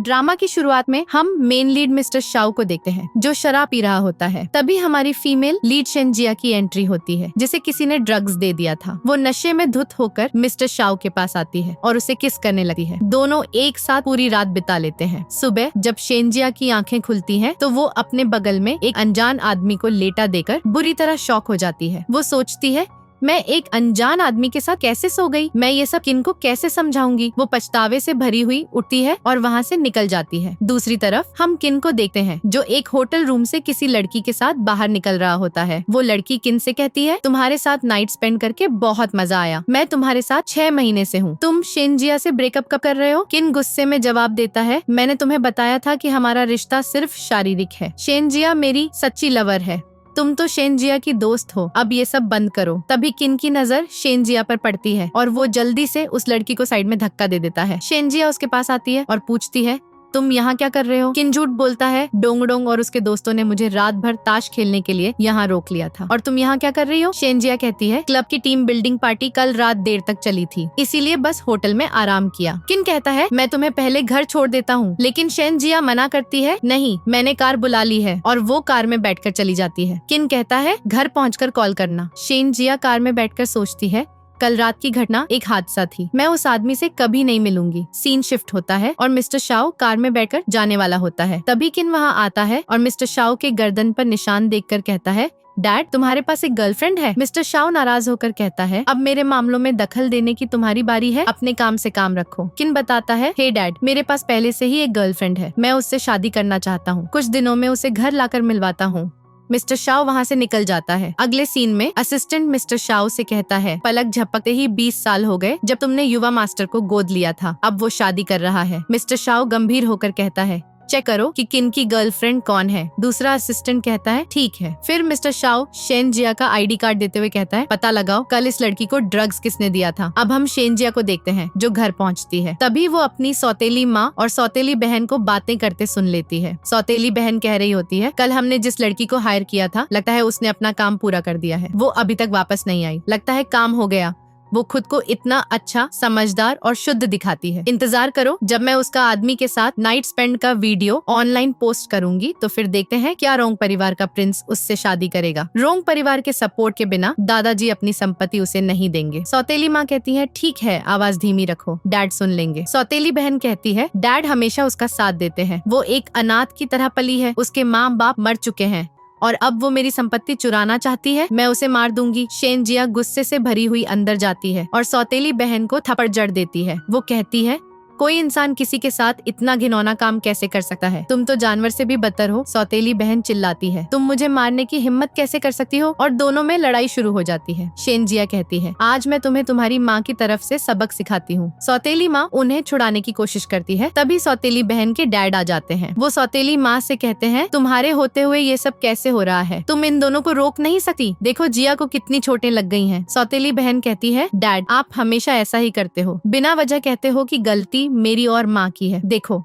Drama की शुरुआत में हम मेन लीड मिस्टर शाओ को देखते हैं जो शराब पी रहा होता है। तभी हमारी फीमेल लीड शेनजिया की एंट्री होती है जिसे किसी ने ड्रग्स दे दिया था। वो नशे में धुत होकर मिस्टर शाओ के पास आती है और उसे किस करने लगती है। दोनों एक साथ पूरी रात बिता लेते हैं। सुबह जब शेनजिया की आंखें खुलती हैं तो वो अपने बगल में एक अनजान आदमी को लेटा देकर बुरी तरह शॉक हो जाती है। वो सोचती है मैं एक अनजान आदमी के साथ कैसे सो गई, मैं ये सब किनको कैसे समझाऊंगी। वो पछतावे से भरी हुई उठती है और वहाँ से निकल जाती है। दूसरी तरफ हम किन को देखते हैं जो एक होटल रूम से किसी लड़की के साथ बाहर निकल रहा होता है। वो लड़की किन से कहती है तुम्हारे साथ नाइट स्पेंड करके बहुत मजा आया, मैं तुम्हारे साथ 6 महीने से हूँ, तुम शेनजिया से ब्रेकअप कब कर रहे हो। किन गुस्से में जवाब देता है मैंने तुम्हें बताया था कि हमारा रिश्ता सिर्फ शारीरिक है, शेनजिया मेरी सच्ची लवर है, तुम तो शेनजिया की दोस्त हो, अब ये सब बंद करो। तभी किन की नजर शेनजिया पर पड़ती है और वो जल्दी से उस लड़की को साइड में धक्का दे देता है। शेनजिया उसके पास आती है और पूछती है तुम यहाँ क्या कर रहे हो। किन झूठ बोलता है डोंगडोंग और उसके दोस्तों ने मुझे रात भर ताश खेलने के लिए यहाँ रोक लिया था। और तुम यहाँ क्या कर रही हो। शेनजिया कहती है क्लब की टीम बिल्डिंग पार्टी कल रात देर तक चली थी, इसीलिए बस होटल में आराम किया। किन कहता है मैं तुम्हें पहले घर छोड़ देता हूँ, लेकिन शेनजिया मना करती है नहीं मैंने कार बुला ली है और वो कार में बैठकर चली जाती है। किन कहता है घर पहुँचकर कॉल करना। शेनजिया कार में बैठकर सोचती है कल रात की घटना एक हादसा थी, मैं उस आदमी से कभी नहीं मिलूंगी। सीन शिफ्ट होता है और मिस्टर शाओ कार में बैठकर जाने वाला होता है। तभी किन वहाँ आता है और मिस्टर शाओ के गर्दन पर निशान देखकर कहता है डैड तुम्हारे पास एक गर्लफ्रेंड है। मिस्टर शाओ नाराज होकर कहता है अब मेरे मामलों में दखल देने की तुम्हारी बारी है, अपने काम से काम रखो। किन बताता है हे डैड मेरे पास पहले से ही एक गर्लफ्रेंड है, मैं उससे शादी करना चाहता हूँ, कुछ दिनों में उसे घर लाकर मिलवाता हूँ। मिस्टर शाओ वहाँ से निकल जाता है। अगले सीन में असिस्टेंट मिस्टर शाओ से कहता है पलक झपकते ही 20 साल हो गए जब तुमने युवा मास्टर को गोद लिया था, अब वो शादी कर रहा है। मिस्टर शाओ गंभीर होकर कहता है चेक करो कि किन की गर्लफ्रेंड कौन है। दूसरा असिस्टेंट कहता है ठीक है। फिर मिस्टर शाओ शेनजिया का आईडी कार्ड देते हुए कहता है पता लगाओ कल इस लड़की को ड्रग्स किसने दिया था। अब हम शेनजिया को देखते हैं जो घर पहुंचती है। तभी वो अपनी सौतेली माँ और सौतेली बहन को बातें करते सुन लेती है। सौतेली बहन कह रही होती है कल हमने जिस लड़की को हायर किया था लगता है उसने अपना काम पूरा कर दिया है, वो अभी तक वापस नहीं आई, लगता है काम हो गया। वो खुद को इतना अच्छा समझदार और शुद्ध दिखाती है। इंतजार करो जब मैं उसका आदमी के साथ नाइट स्पेंड का वीडियो ऑनलाइन पोस्ट करूंगी तो फिर देखते हैं क्या रोंग परिवार का प्रिंस उससे शादी करेगा। रोंग परिवार के सपोर्ट के बिना दादाजी अपनी संपत्ति उसे नहीं देंगे। सौतेली माँ कहती है ठीक है आवाज धीमी रखो, डैड सुन लेंगे। सौतेली बहन कहती है डैड हमेशा उसका साथ देते हैं, वो एक अनाथ की तरह पली है, उसके माँ बाप मर चुके हैं और अब वो मेरी संपत्ति चुराना चाहती है, मैं उसे मार दूंगी। शेनजिया गुस्से से भरी हुई अंदर जाती है और सौतेली बहन को थप्पड़ जड़ देती है। वो कहती है कोई इंसान किसी के साथ इतना घिनौना काम कैसे कर सकता है, तुम तो जानवर से भी बदतर हो। सौतेली बहन चिल्लाती है तुम मुझे मारने की हिम्मत कैसे कर सकती हो, और दोनों में लड़ाई शुरू हो जाती है। शेनजिया कहती है आज मैं तुम्हें तुम्हारी माँ की तरफ से सबक सिखाती हूँ। सौतेली माँ उन्हें छुड़ाने की कोशिश करती है। तभी सौतेली बहन के डैड आ जाते हैं। वो सौतेली माँ से कहते हैं तुम्हारे होते हुए ये सब कैसे हो रहा है, तुम इन दोनों को रोक नहीं सकती, देखो जिया को कितनी चोटें लग गई हैं। सौतेली बहन कहती है डैड आप हमेशा ऐसा ही करते हो, बिना वजह कहते हो कि गलती मेरी और माँ की है, देखो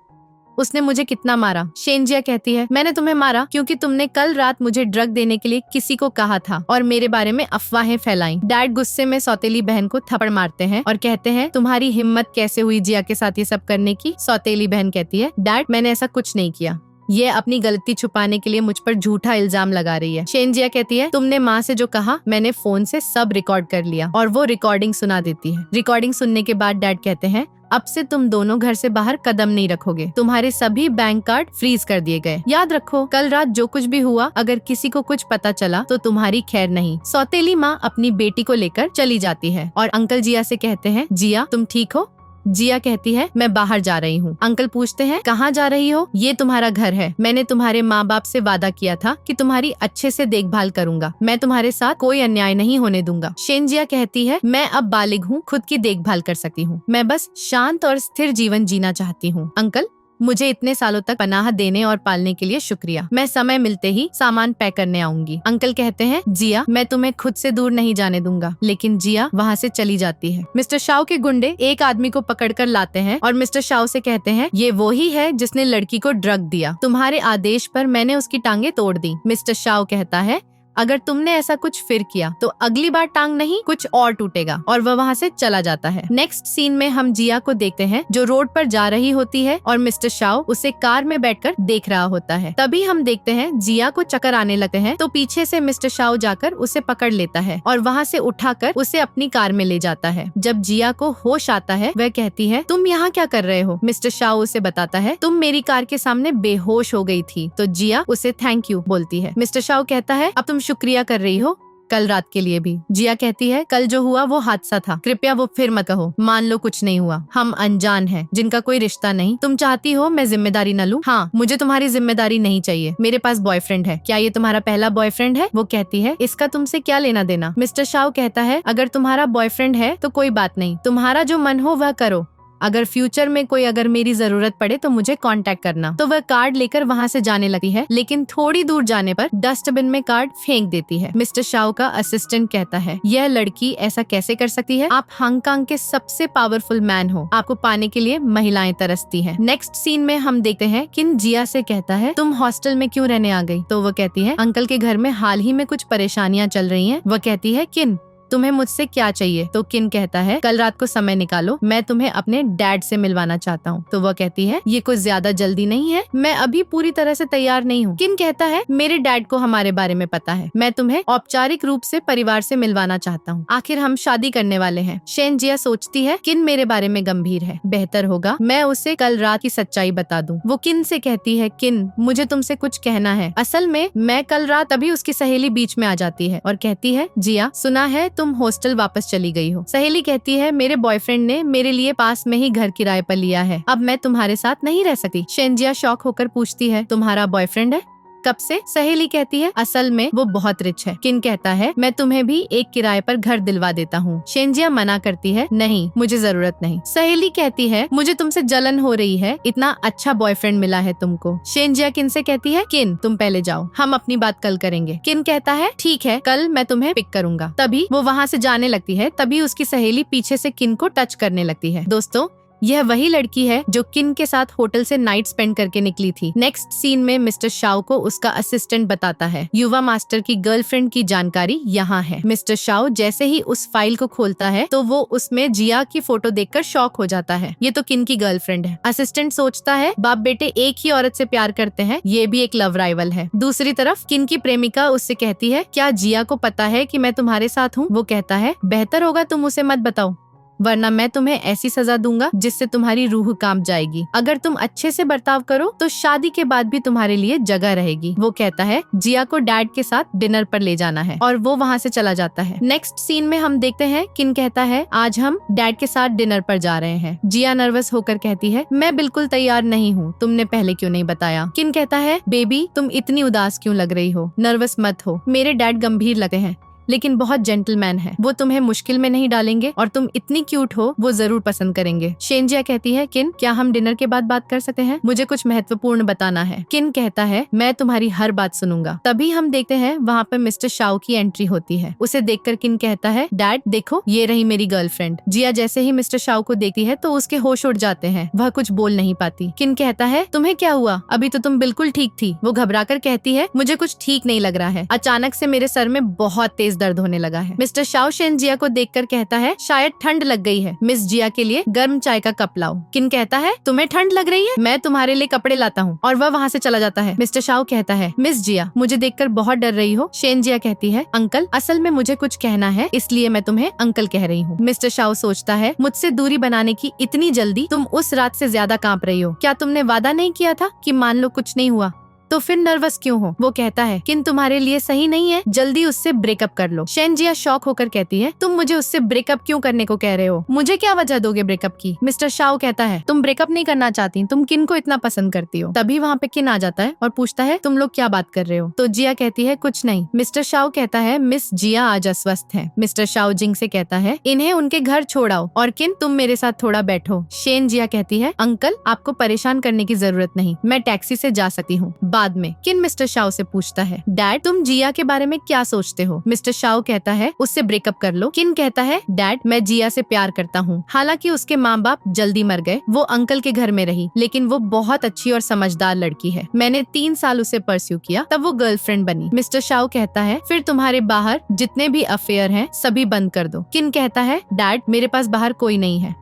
उसने मुझे कितना मारा। शेनजिया कहती है मैंने तुम्हें मारा क्योंकि तुमने कल रात मुझे ड्रग देने के लिए किसी को कहा था और मेरे बारे में अफवाहें फैलाई। डैड गुस्से में सौतेली बहन को थप्पड़ मारते हैं और कहते हैं तुम्हारी हिम्मत कैसे हुई जिया के साथ ये सब करने की। सौतेली बहन कहती है डैड मैंने ऐसा कुछ नहीं किया, ये अपनी गलती छुपाने के लिए मुझ पर झूठा इल्जाम लगा रही है। शेनजिया कहती है तुमने माँ से जो कहा मैंने फोन से सब रिकॉर्ड कर लिया, और वो रिकॉर्डिंग सुना देती है। रिकॉर्डिंग सुनने के बाद डैड कहते हैं अब से तुम दोनों घर से बाहर कदम नहीं रखोगे, तुम्हारे सभी बैंक कार्ड फ्रीज कर दिए गए। याद रखो कल रात जो कुछ भी हुआ अगर किसी को कुछ पता चला तो तुम्हारी खैर नहीं। सौतेली माँ अपनी बेटी को लेकर चली जाती है और अंकल जिया से कहते हैं जिया तुम ठीक हो। जिया कहती है मैं बाहर जा रही हूँ। अंकल पूछते हैं कहाँ जा रही हो। ये तुम्हारा घर है, मैंने तुम्हारे माँ बाप से वादा किया था कि तुम्हारी अच्छे से देखभाल करूंगा, मैं तुम्हारे साथ कोई अन्याय नहीं होने दूंगा। शेनजिया कहती है मैं अब बालिग हूँ, खुद की देखभाल कर सकती हूँ, मैं बस शांत और स्थिर जीवन जीना चाहती हूँ। अंकल मुझे इतने सालों तक पनाह देने और पालने के लिए शुक्रिया, मैं समय मिलते ही सामान पैक करने आऊंगी। अंकल कहते हैं जिया मैं तुम्हें खुद से दूर नहीं जाने दूंगा, लेकिन जिया वहाँ से चली जाती है। मिस्टर शाओ के गुंडे एक आदमी को पकड़कर लाते हैं और मिस्टर शाओ से कहते हैं ये वो ही है जिसने लड़की को ड्रग दिया, तुम्हारे आदेश पर मैंने उसकी टांगे तोड़ दी। मिस्टर शाओ कहता है अगर तुमने ऐसा कुछ फिर किया तो अगली बार टांग नहीं कुछ और टूटेगा। और वह वहाँ से चला जाता है। नेक्स्ट सीन में हम जिया को देखते हैं जो रोड पर जा रही होती है और मिस्टर शाओ उसे कार में बैठकर देख रहा होता है। तभी हम देखते हैं जिया को चक्कर आने लगते हैं तो पीछे से मिस्टर शाओ जाकर उसे पकड़ लेता है और वहाँ से उठाकर उसे अपनी कार में ले जाता है। जब जिया को होश आता है वह कहती है तुम यहाँ क्या कर रहे हो। मिस्टर शाओ उसे बताता है तुम मेरी कार के सामने बेहोश हो गई थी। तो जिया उसे थैंक यू बोलती है। मिस्टर शाओ कहता है अब तुम शुक्रिया कर रही हो कल रात के लिए भी। जिया कहती है कल जो हुआ वो हादसा था, कृपया वो फिर मत कहो। मान लो कुछ नहीं हुआ, हम अनजान हैं जिनका कोई रिश्ता नहीं। तुम चाहती हो मैं जिम्मेदारी न लूं? हाँ, मुझे तुम्हारी जिम्मेदारी नहीं चाहिए। मेरे पास बॉयफ्रेंड है। क्या ये तुम्हारा पहला बॉयफ्रेंड है? वो कहती है इसका तुमसे क्या लेना देना। मिस्टर शाओ कहता है अगर तुम्हारा बॉयफ्रेंड है तो कोई बात नहीं, तुम्हारा जो मन हो वह करो। अगर फ्यूचर में कोई अगर मेरी जरूरत पड़े तो मुझे कांटेक्ट करना। तो वह कार्ड लेकर वहाँ से जाने लगी है, लेकिन थोड़ी दूर जाने पर डस्टबिन में कार्ड फेंक देती है। मिस्टर शाओ का असिस्टेंट कहता है यह लड़की ऐसा कैसे कर सकती है? आप हांगकांग के सबसे पावरफुल मैन हो, आपको पाने के लिए महिलाएं तरसती हैं। नेक्स्ट सीन में हम देखते हैं किन जिया से कहता है तुम हॉस्टल में क्यों रहने आ गई? तो वो कहती है अंकल के घर में हाल ही में कुछ परेशानियां चल रही हैं। वह कहती है किन तुम्हें मुझसे क्या चाहिए? तो किन कहता है कल रात को समय निकालो, मैं तुम्हें अपने डैड से मिलवाना चाहता हूँ। तो वह कहती है ये कुछ ज्यादा जल्दी नहीं है, मैं अभी पूरी तरह से तैयार नहीं हूँ। किन कहता है मेरे डैड को हमारे बारे में पता है, मैं तुम्हें औपचारिक रूप से परिवार से मिलवाना चाहता हूँ, आखिर हम शादी करने वाले हैं। शेन जिया सोचती है किन मेरे बारे में गंभीर है, बेहतर होगा मैं उसे कल रात की सच्चाई बता दूँ। वो किन से कहती है किन मुझे तुमसे कुछ कहना है। असल में मैं कल रात तभी उसकी सहेली बीच में आ जाती है और कहती है जिया सुना है तुम हॉस्टल वापस चली गई हो। सहेली कहती है मेरे बॉयफ्रेंड ने मेरे लिए पास में ही घर किराए पर लिया है, अब मैं तुम्हारे साथ नहीं रह सकती। शेनजिया शॉक होकर पूछती है तुम्हारा बॉयफ्रेंड है? कब से? सहेली कहती है असल में वो बहुत रिच है। किन कहता है मैं तुम्हें भी एक किराए पर घर दिलवा देता हूँ। शेनजिया मना करती है नहीं मुझे जरूरत नहीं। सहेली कहती है मुझे तुमसे जलन हो रही है, इतना अच्छा बॉयफ्रेंड मिला है तुमको। शेनजिया किन से कहती है किन तुम पहले जाओ, हम अपनी बात कल करेंगे। किन कहता है ठीक है कल मैं तुम्हें पिक करूंगा। तभी वो वहाँ से जाने लगती है, तभी उसकी सहेली पीछे से किन को टच करने लगती है। दोस्तों यह वही लड़की है जो किन के साथ होटल से नाइट स्पेंड करके निकली थी। नेक्स्ट सीन में मिस्टर शाओ को उसका असिस्टेंट बताता है युवा मास्टर की गर्लफ्रेंड की जानकारी यहाँ है। मिस्टर शाओ जैसे ही उस फाइल को खोलता है तो वो उसमें जिया की फोटो देखकर शॉक हो जाता है, ये तो किन की गर्लफ्रेंड है। असिस्टेंट सोचता है बाप बेटे एक ही औरत से प्यार करते हैं, ये भी एक लव राइवल है। दूसरी तरफ किन की प्रेमिका उससे कहती है क्या जिया को पता है कि मैं तुम्हारे साथ हूँ? वो कहता है बेहतर होगा तुम उसे मत बताओ, वरना मैं तुम्हें ऐसी सजा दूंगा जिससे तुम्हारी रूह कांप जाएगी। अगर तुम अच्छे से बर्ताव करो तो शादी के बाद भी तुम्हारे लिए जगह रहेगी। वो कहता है जिया को डैड के साथ डिनर पर ले जाना है और वो वहाँ से चला जाता है। नेक्स्ट सीन में हम देखते हैं किन कहता है आज हम डैड के साथ डिनर पर जा रहे हैं। जिया नर्वस होकर कहती है मैं बिल्कुल तैयार नहीं हूँ, तुमने पहले क्यों नहीं बताया? किन कहता है बेबी तुम इतनी उदास क्यों लग रही हो, नर्वस मत हो, मेरे डैड गंभीर लगे हैं लेकिन बहुत जेंटलमैन है, वो तुम्हें मुश्किल में नहीं डालेंगे और तुम इतनी क्यूट हो वो जरूर पसंद करेंगे। शेनजिया कहती है किन क्या हम डिनर के बाद बात कर सकते हैं, मुझे कुछ महत्वपूर्ण बताना है। किन कहता है मैं तुम्हारी हर बात सुनूंगा। तभी हम देखते हैं वहाँ पर मिस्टर शाओ की एंट्री होती है। उसे देखकर किन कहता है डैड देखो ये रही मेरी गर्लफ्रेंड। जिया जैसे ही मिस्टर शाओ को देखती है तो उसके होश उड़ जाते हैं, वह कुछ बोल नहीं पाती। किन कहता है तुम्हें क्या हुआ, अभी तो तुम बिल्कुल ठीक थी। वो घबराकर कहती है मुझे कुछ ठीक नहीं लग रहा है, अचानक से मेरे सर में बहुत तेज दर्द होने लगा है। मिस्टर शाओ शेनजिया को देखकर कहता है शायद ठंड लग गई है, मिस जिया के लिए गर्म चाय का कप लाओ। किन कहता है तुम्हें ठंड लग रही है, मैं तुम्हारे लिए कपड़े लाता हूँ, और वह वहाँ से चला जाता है। मिस्टर शाओ कहता है मिस जिया मुझे देखकर बहुत डर रही हो। शेनजिया कहती है अंकल असल में मुझे कुछ कहना है इसलिए मैं तुम्हें अंकल कह रही हूँ। मिस्टर शाओ सोचता है मुझसे दूरी बनाने की इतनी जल्दी, तुम उस रात से ज्यादा कांप रही हो, क्या तुमने वादा नहीं किया था कि मान लो कुछ नहीं हुआ तो फिर नर्वस क्यों हो? वो कहता है किन तुम्हारे लिए सही नहीं है, जल्दी उससे ब्रेकअप कर लो। शेनजिया शॉक होकर कहती है तुम मुझे उससे ब्रेकअप क्यों करने को कह रहे हो, मुझे क्या वजह दोगे ब्रेकअप की? मिस्टर शाओ कहता है तुम ब्रेकअप नहीं करना चाहती, तुम किन को इतना पसंद करती हो। तभी वहाँ पे किन आ जाता है और पूछता है तुम लोग क्या बात कर रहे हो? तो जिया कहती है कुछ नहीं। मिस्टर शाओ कहता है मिस जिया आज अस्वस्थ है। मिस्टर शाओ जिंग से कहता है इन्हें उनके घर छोड़ाओ और किन तुम मेरे साथ थोड़ा बैठो। शेन जिया कहती है अंकल आपको परेशान करने की जरूरत नहीं, मैं टैक्सी से जा सकती हूँ, बाद में किन मिस्टर शाओ से पूछता है, डैड तुम जिया के बारे में क्या सोचते हो? मिस्टर शाओ कहता है उससे ब्रेकअप कर लो। किन कहता है डैड मैं जिया से प्यार करता हूँ। हालांकि उसके माँ बाप जल्दी मर गए, वो अंकल के घर में रही, लेकिन वो बहुत अच्छी और समझदार लड़की है। मैंने 3 साल उसे परस्यू किया, तब वो गर्लफ्रेंड बनी। मिस्टर शाओ कहता है फिर तुम्हारे बाहर जितने भी अफेयर हैं सभी बंद कर दो। किन कहता है डैड मेरे पास बाहर कोई नहीं है।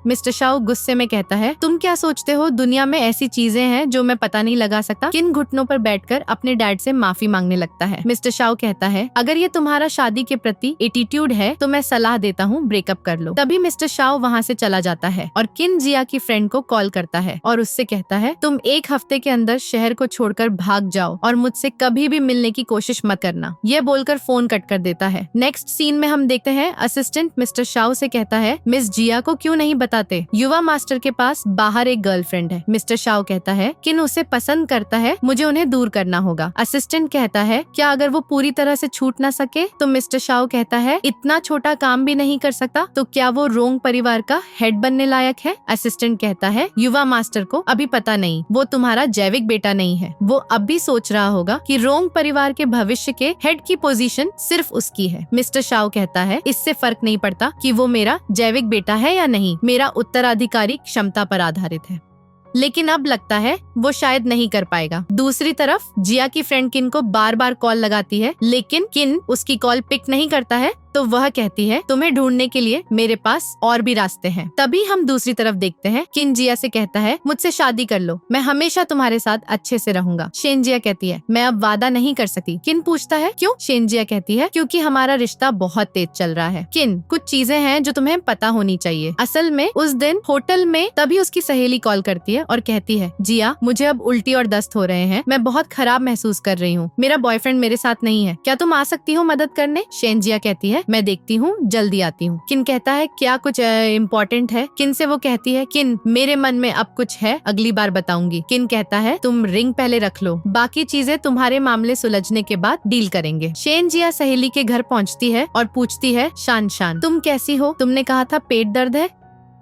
मिस्टर शाओ गुस्से में कहता है तुम क्या सोचते हो दुनिया में ऐसी चीजें हैं जो मैं पता नहीं लगा सकता। किन घुटनों पर बैठकर अपने डैड से माफी मांगने लगता है। मिस्टर शाओ कहता है अगर ये तुम्हारा शादी के प्रति एटीट्यूड है तो मैं सलाह देता हूँ ब्रेकअप कर लो। तभी मिस्टर शाओ वहाँ से चला जाता है और किन जिया की फ्रेंड को कॉल करता है और उससे कहता है तुम 1 हफ्ते के अंदर शहर को छोड़कर भाग जाओ और मुझसे कभी भी मिलने की कोशिश मत करना। ये बोलकर फोन कट कर देता है। नेक्स्ट सीन में हम देखते हैं असिस्टेंट मिस्टर शाओ से कहता है मिस जिया को क्यों नहीं बताते, युवा मास्टर के पास बाहर एक गर्लफ्रेंड है। मिस्टर शाओ कहता है किन उसे पसंद करता है, मुझे उन्हें दूर करना होगा। असिस्टेंट कहता है क्या अगर वो पूरी तरह से छूट ना सके? तो मिस्टर शाओ कहता है इतना छोटा काम भी नहीं कर सकता तो क्या वो रोंग परिवार का हेड बनने लायक है? असिस्टेंट कहता है युवा मास्टर को अभी पता नहीं, वो तुम्हारा जैविक बेटा नहीं है। वो अब भी सोच रहा होगा कि रोंग परिवार के भविष्य के हेड की पोजीशन सिर्फ उसकी है। मिस्टर शाओ कहता है इससे फर्क नहीं पड़ता कि वो मेरा जैविक बेटा है या नहीं, मेरा उत्तराधिकारी क्षमता पर आधारित है। लेकिन अब लगता है वो शायद नहीं कर पाएगा। दूसरी तरफ जिया की फ्रेंड किन को बार बार कॉल लगाती है, लेकिन किन उसकी कॉल पिक नहीं करता है तो वह कहती है तुम्हें ढूंढने के लिए मेरे पास और भी रास्ते हैं। तभी हम दूसरी तरफ देखते हैं किन जिया से कहता है मुझसे शादी कर लो, मैं हमेशा तुम्हारे साथ अच्छे से रहूंगा। शेन जिया कहती है मैं अब वादा नहीं कर सकती। किन पूछता है क्यों? शेन जिया कहती है क्योंकि हमारा रिश्ता बहुत तेज चल रहा है। किन कुछ चीजें हैं जो तुम्हें पता होनी चाहिए। असल में उस दिन होटल में तभी उसकी सहेली कॉल करती है और कहती है जिया मुझे अब उल्टी और दस्त हो रहे हैं, मैं बहुत खराब महसूस कर रही हूँ, मेरा बॉयफ्रेंड मेरे साथ नहीं है, क्या तुम आ सकती हो मदद करने? शेन जिया कहती है मैं देखती हूँ, जल्दी आती हूँ। किन कहता है क्या कुछ इम्पोर्टेंट है? किन से वो कहती है किन मेरे मन में अब कुछ है, अगली बार बताऊंगी। किन कहता है तुम रिंग पहले रख लो, बाकी चीजें तुम्हारे मामले सुलझने के बाद डील करेंगे। शेन जिया सहेली के घर पहुँचती है और पूछती है शान शान तुम कैसी हो? तुमने कहा था पेट दर्द है,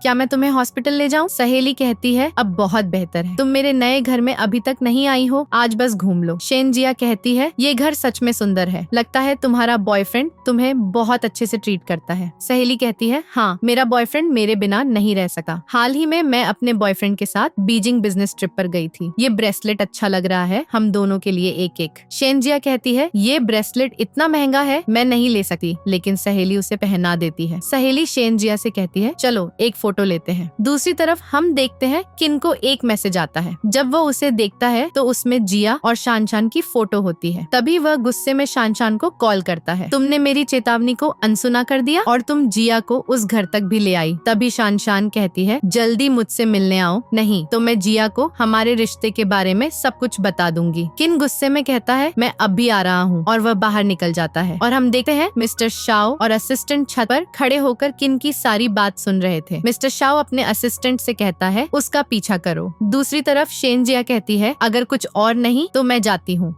क्या मैं तुम्हें हॉस्पिटल ले जाऊं? सहेली कहती है अब बहुत बेहतर है, तुम मेरे नए घर में अभी तक नहीं आई हो, आज बस घूम लो। शेन जिया कहती है ये घर सच में सुंदर है, लगता है तुम्हारा बॉयफ्रेंड तुम्हें बहुत अच्छे से ट्रीट करता है। सहेली कहती है हाँ मेरा बॉयफ्रेंड मेरे बिना नहीं रह सकता। हाल ही में मैं अपने बॉयफ्रेंड के साथ बीजिंग बिजनेस ट्रिप पर गई थी, ये ब्रेसलेट अच्छा लग रहा है, हम दोनों के लिए एक एक। शेन जिया कहती है ये ब्रेसलेट इतना महंगा है, मैं नहीं ले सकती, लेकिन सहेली उसे पहना देती है। सहेली शेन जिया से कहती है चलो एक फोटो लेते हैं। दूसरी तरफ हम देखते हैं किन को एक मैसेज आता है। जब वो उसे देखता है तो उसमें जिया और शान शान की फोटो होती है। तभी वह गुस्से में शान शान को कॉल करता है, तुमने मेरी चेतावनी को अनसुना कर दिया और तुम जिया को उस घर तक भी ले आई। तभी शान शान कहती है जल्दी मुझसे मिलने आओ, नहीं तो मैं जिया को हमारे रिश्ते के बारे में सब कुछ बता दूंगी। किन गुस्से में कहता है मैं अब भी आ रहा हूँ और वह बाहर निकल जाता है। और हम देखते हैं मिस्टर शाओ और असिस्टेंट छत पर खड़े होकर किन की सारी बात सुन रहे थे। मिस्टर शाओ अपने असिस्टेंट से कहता है उसका पीछा करो। दूसरी तरफ शेन जिया कहती है अगर कुछ और नहीं तो मैं जाती हूँ,